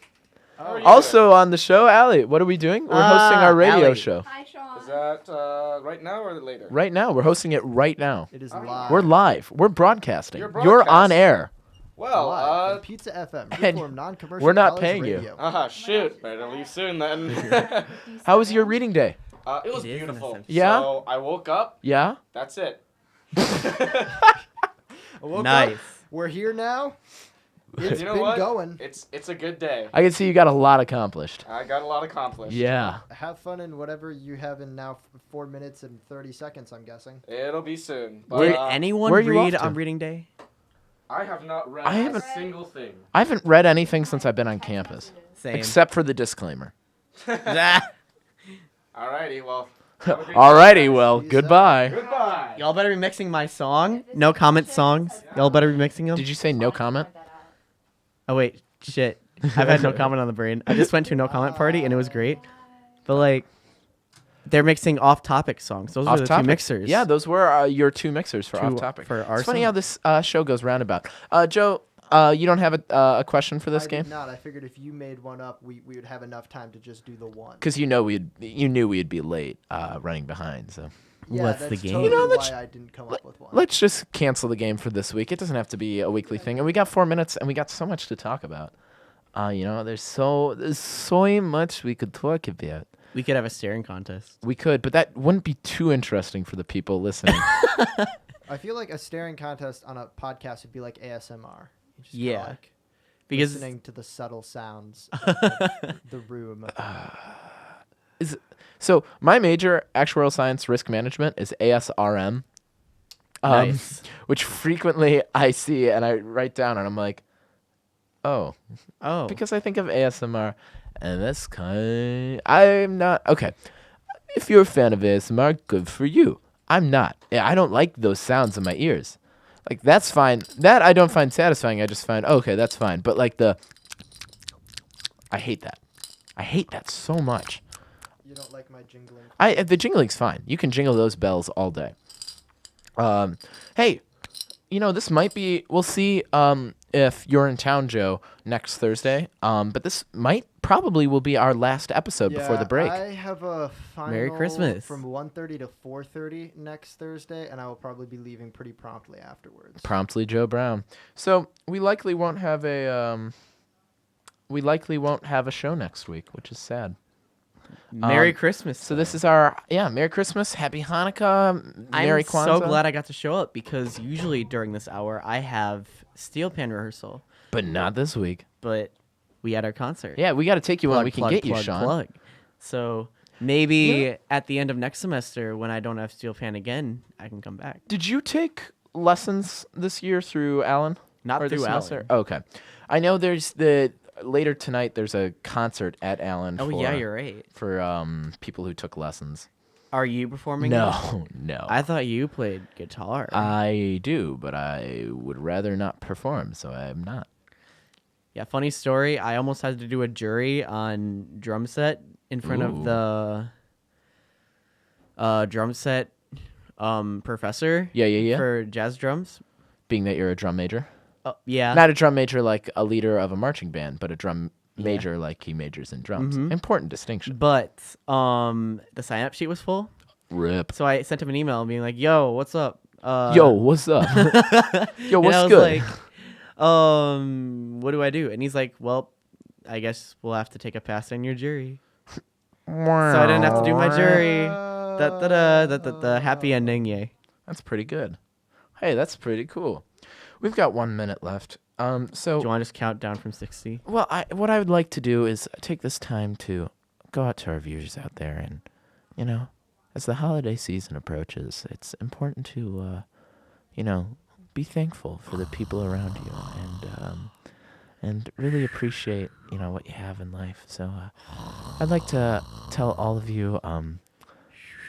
Speaker 8: How are you
Speaker 1: Also on the show, Allie, what are we doing? We're hosting our radio
Speaker 3: Allie.
Speaker 1: show.
Speaker 5: Hi, Sean.
Speaker 8: doing? Is that right now or later?
Speaker 1: Right now. We're hosting it right now.
Speaker 2: It is
Speaker 8: Oh.
Speaker 2: live.
Speaker 1: We're live. We're broadcasting.
Speaker 8: You're
Speaker 1: You're on
Speaker 8: broadcasting.
Speaker 1: air.
Speaker 8: Well,
Speaker 2: live from Pizza FM. Freeform, non-commercial.
Speaker 1: we're not
Speaker 2: college
Speaker 1: paying you.
Speaker 2: radio.
Speaker 8: shoot. Better leave soon then.
Speaker 1: How was your reading day?
Speaker 8: It was
Speaker 3: It is an
Speaker 8: beautiful.
Speaker 3: essential.
Speaker 1: Yeah?
Speaker 8: So I woke up.
Speaker 1: Yeah?
Speaker 8: That's it.
Speaker 2: I woke up,
Speaker 3: Nice.
Speaker 2: We're here now. It's
Speaker 8: You know
Speaker 2: been
Speaker 8: what?
Speaker 2: going.
Speaker 8: It's a good day.
Speaker 1: I can see you got a lot accomplished.
Speaker 8: I got a lot accomplished.
Speaker 1: Yeah.
Speaker 2: Have fun in whatever you have in now 4 minutes and 30 seconds, I'm guessing.
Speaker 8: It'll be soon. But,
Speaker 3: Did anyone
Speaker 1: where are you
Speaker 3: read
Speaker 1: off to?
Speaker 3: on reading day?
Speaker 8: I have not read
Speaker 1: I
Speaker 8: a
Speaker 1: haven't-
Speaker 8: single thing.
Speaker 1: I haven't read anything since I've been on campus,
Speaker 3: Same.
Speaker 1: except for the disclaimer.
Speaker 8: Alrighty, well. have a great
Speaker 1: Alrighty,
Speaker 8: day.
Speaker 1: well,
Speaker 2: Peace
Speaker 1: goodbye.
Speaker 8: Goodbye.
Speaker 3: Y'all better be mixing my song. No comment songs. Y'all better be mixing them.
Speaker 1: Did you say no comment?
Speaker 3: Oh wait, shit. I've had no comment on the brain. I just went to a no comment party and it was great. But they're mixing off-topic songs. Those are the 2 mixers.
Speaker 1: Yeah, those were your 2 mixers for
Speaker 3: Two
Speaker 1: off topic.
Speaker 3: for our
Speaker 1: It's funny
Speaker 3: song.
Speaker 1: how this show goes roundabout. Joe, you don't have a question for this
Speaker 2: I
Speaker 1: game?
Speaker 2: did not. I figured if you made one up, we would have enough time to just do the one.
Speaker 1: Because you knew we'd be late, running behind. So
Speaker 2: Yeah,
Speaker 3: What's the
Speaker 2: that's
Speaker 3: game?
Speaker 2: Totally
Speaker 1: You know, let's-
Speaker 2: why I didn't come up with one.
Speaker 1: let's just cancel the game for this week. It doesn't have to be a weekly thing. And we got 4 minutes, and we got so much to talk about. There's so much we could talk about.
Speaker 3: We could have a staring contest.
Speaker 1: We could, but that wouldn't be too interesting for the people listening.
Speaker 2: I feel like a staring contest on a podcast would be like ASMR. You just
Speaker 3: Yeah.
Speaker 2: Like
Speaker 3: Because
Speaker 2: listening to the subtle sounds of the room.
Speaker 1: So my major, actuarial science risk management, is ASRM.
Speaker 3: Nice.
Speaker 1: Which frequently I see and I write down and I'm like, oh,
Speaker 3: Oh.
Speaker 1: because I think of ASMR and that's I'm not, okay. If you're a fan of ASMR, good for you. I'm not. I don't like those sounds in my ears. Like, that's fine. That I don't find satisfying. I just find, okay, that's fine. But like I hate that. I hate that so much.
Speaker 2: You don't like my jingling?
Speaker 1: The jingling's fine. You can jingle those bells all day. Hey, this might be. We'll see. If you're in town, Joe, next Thursday. But this probably will be our last episode before the break.
Speaker 2: I have a final
Speaker 3: Merry Christmas.
Speaker 2: from 1:30 to 4:30 next Thursday, and I will probably be leaving pretty promptly afterwards.
Speaker 1: Promptly, Joe Brown. So we likely won't have a we likely won't have a show next week, which is sad.
Speaker 3: Merry Christmas.
Speaker 1: So this is our Merry Christmas, Happy Hanukkah, Merry
Speaker 3: I'm
Speaker 1: Kwanzaa.
Speaker 3: so glad I got to show up because usually during this hour I have steel pan rehearsal,
Speaker 1: But not this week.
Speaker 3: but we had our concert.
Speaker 1: Yeah, we got to take you when we can get you,
Speaker 3: plug,
Speaker 1: Sean.
Speaker 3: plug. So maybe at the end of next semester when I don't have steel pan again, I can come back.
Speaker 1: Did you take lessons this year through Alan?
Speaker 3: Not
Speaker 1: Or this
Speaker 3: through
Speaker 1: semester?
Speaker 3: Alan.
Speaker 1: Okay. I know later tonight there's a concert at Allen
Speaker 3: Oh
Speaker 1: for,
Speaker 3: yeah, you're right.
Speaker 1: for people who took lessons.
Speaker 3: Are you performing?
Speaker 1: No, no.
Speaker 3: I thought you played guitar.
Speaker 1: I do, but I would rather not perform, so I'm not.
Speaker 3: Yeah, funny story. I almost had to do a jury on drum set in front of
Speaker 1: Ooh.
Speaker 3: the drum set professor.
Speaker 1: Yeah.
Speaker 3: For jazz drums.
Speaker 1: Being that you're a drum major.
Speaker 3: Yeah.
Speaker 1: Not a drum major like a leader of a marching band, but a drum major like he majors in drums.
Speaker 3: Mhm.
Speaker 1: Important distinction.
Speaker 3: But the sign-up sheet was full.
Speaker 1: Rip.
Speaker 3: So I sent him an email being like, "Yo, what's up?
Speaker 1: Yo, what's up? Yo,
Speaker 3: And
Speaker 1: what's
Speaker 3: I was
Speaker 1: good?
Speaker 3: like, what do I do?" And he's like, "Well, I guess we'll have to take a pass on your jury." So I didn't have to do my jury. Happy ending, yay.
Speaker 1: That's pretty good. Hey, that's pretty cool. We've got 1 minute left. So
Speaker 3: Do you want to just count down from 60?
Speaker 1: well, what I would like to do is take this time to go out to our viewers out there, and as the holiday season approaches, it's important to be thankful for the people around you and really appreciate what you have in life. So I'd like to tell all of you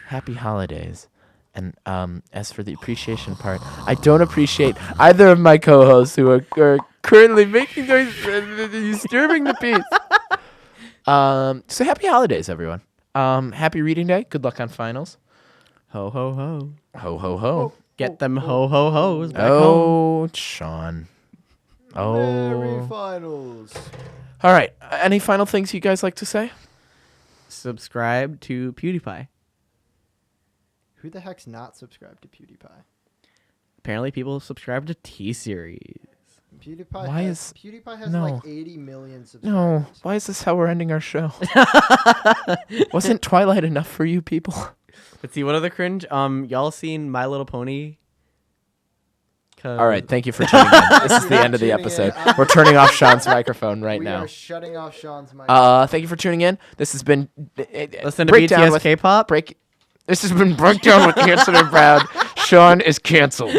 Speaker 1: happy holidays. And as for the appreciation part, I don't appreciate either of my co-hosts who are currently making noise and disturbing the peace. So happy holidays, everyone. Happy reading day. Good luck on finals.
Speaker 3: Ho, ho, ho.
Speaker 1: Ho, ho, ho.
Speaker 3: Get them ho, ho, ho's back home.
Speaker 1: Oh, Sean.
Speaker 2: Merry
Speaker 1: Oh.
Speaker 2: finals.
Speaker 1: All right. Any final things you guys like to say?
Speaker 3: Subscribe to PewDiePie.
Speaker 2: Who the heck's not subscribed to PewDiePie?
Speaker 3: Apparently people subscribe to T-Series.
Speaker 2: PewDiePie has
Speaker 1: no.
Speaker 2: like 80 million subscribers.
Speaker 1: No. Why is this how we're ending our show? Wasn't Twilight enough for you people?
Speaker 3: Let's see, what other cringe? Y'all seen My Little Pony?
Speaker 1: All right. Thank you for tuning in. This is the end of the
Speaker 2: Tuning in.
Speaker 1: episode. We're turning off Sean's microphone right
Speaker 2: We
Speaker 1: now.
Speaker 2: are shutting off Sean's mic.
Speaker 1: Thank you for tuning in. This has been
Speaker 3: Listen to
Speaker 1: Breakdown
Speaker 3: BTS
Speaker 1: with-
Speaker 3: K-pop.
Speaker 1: This has been Breakdown with Hansen and Brown. Sean is canceled.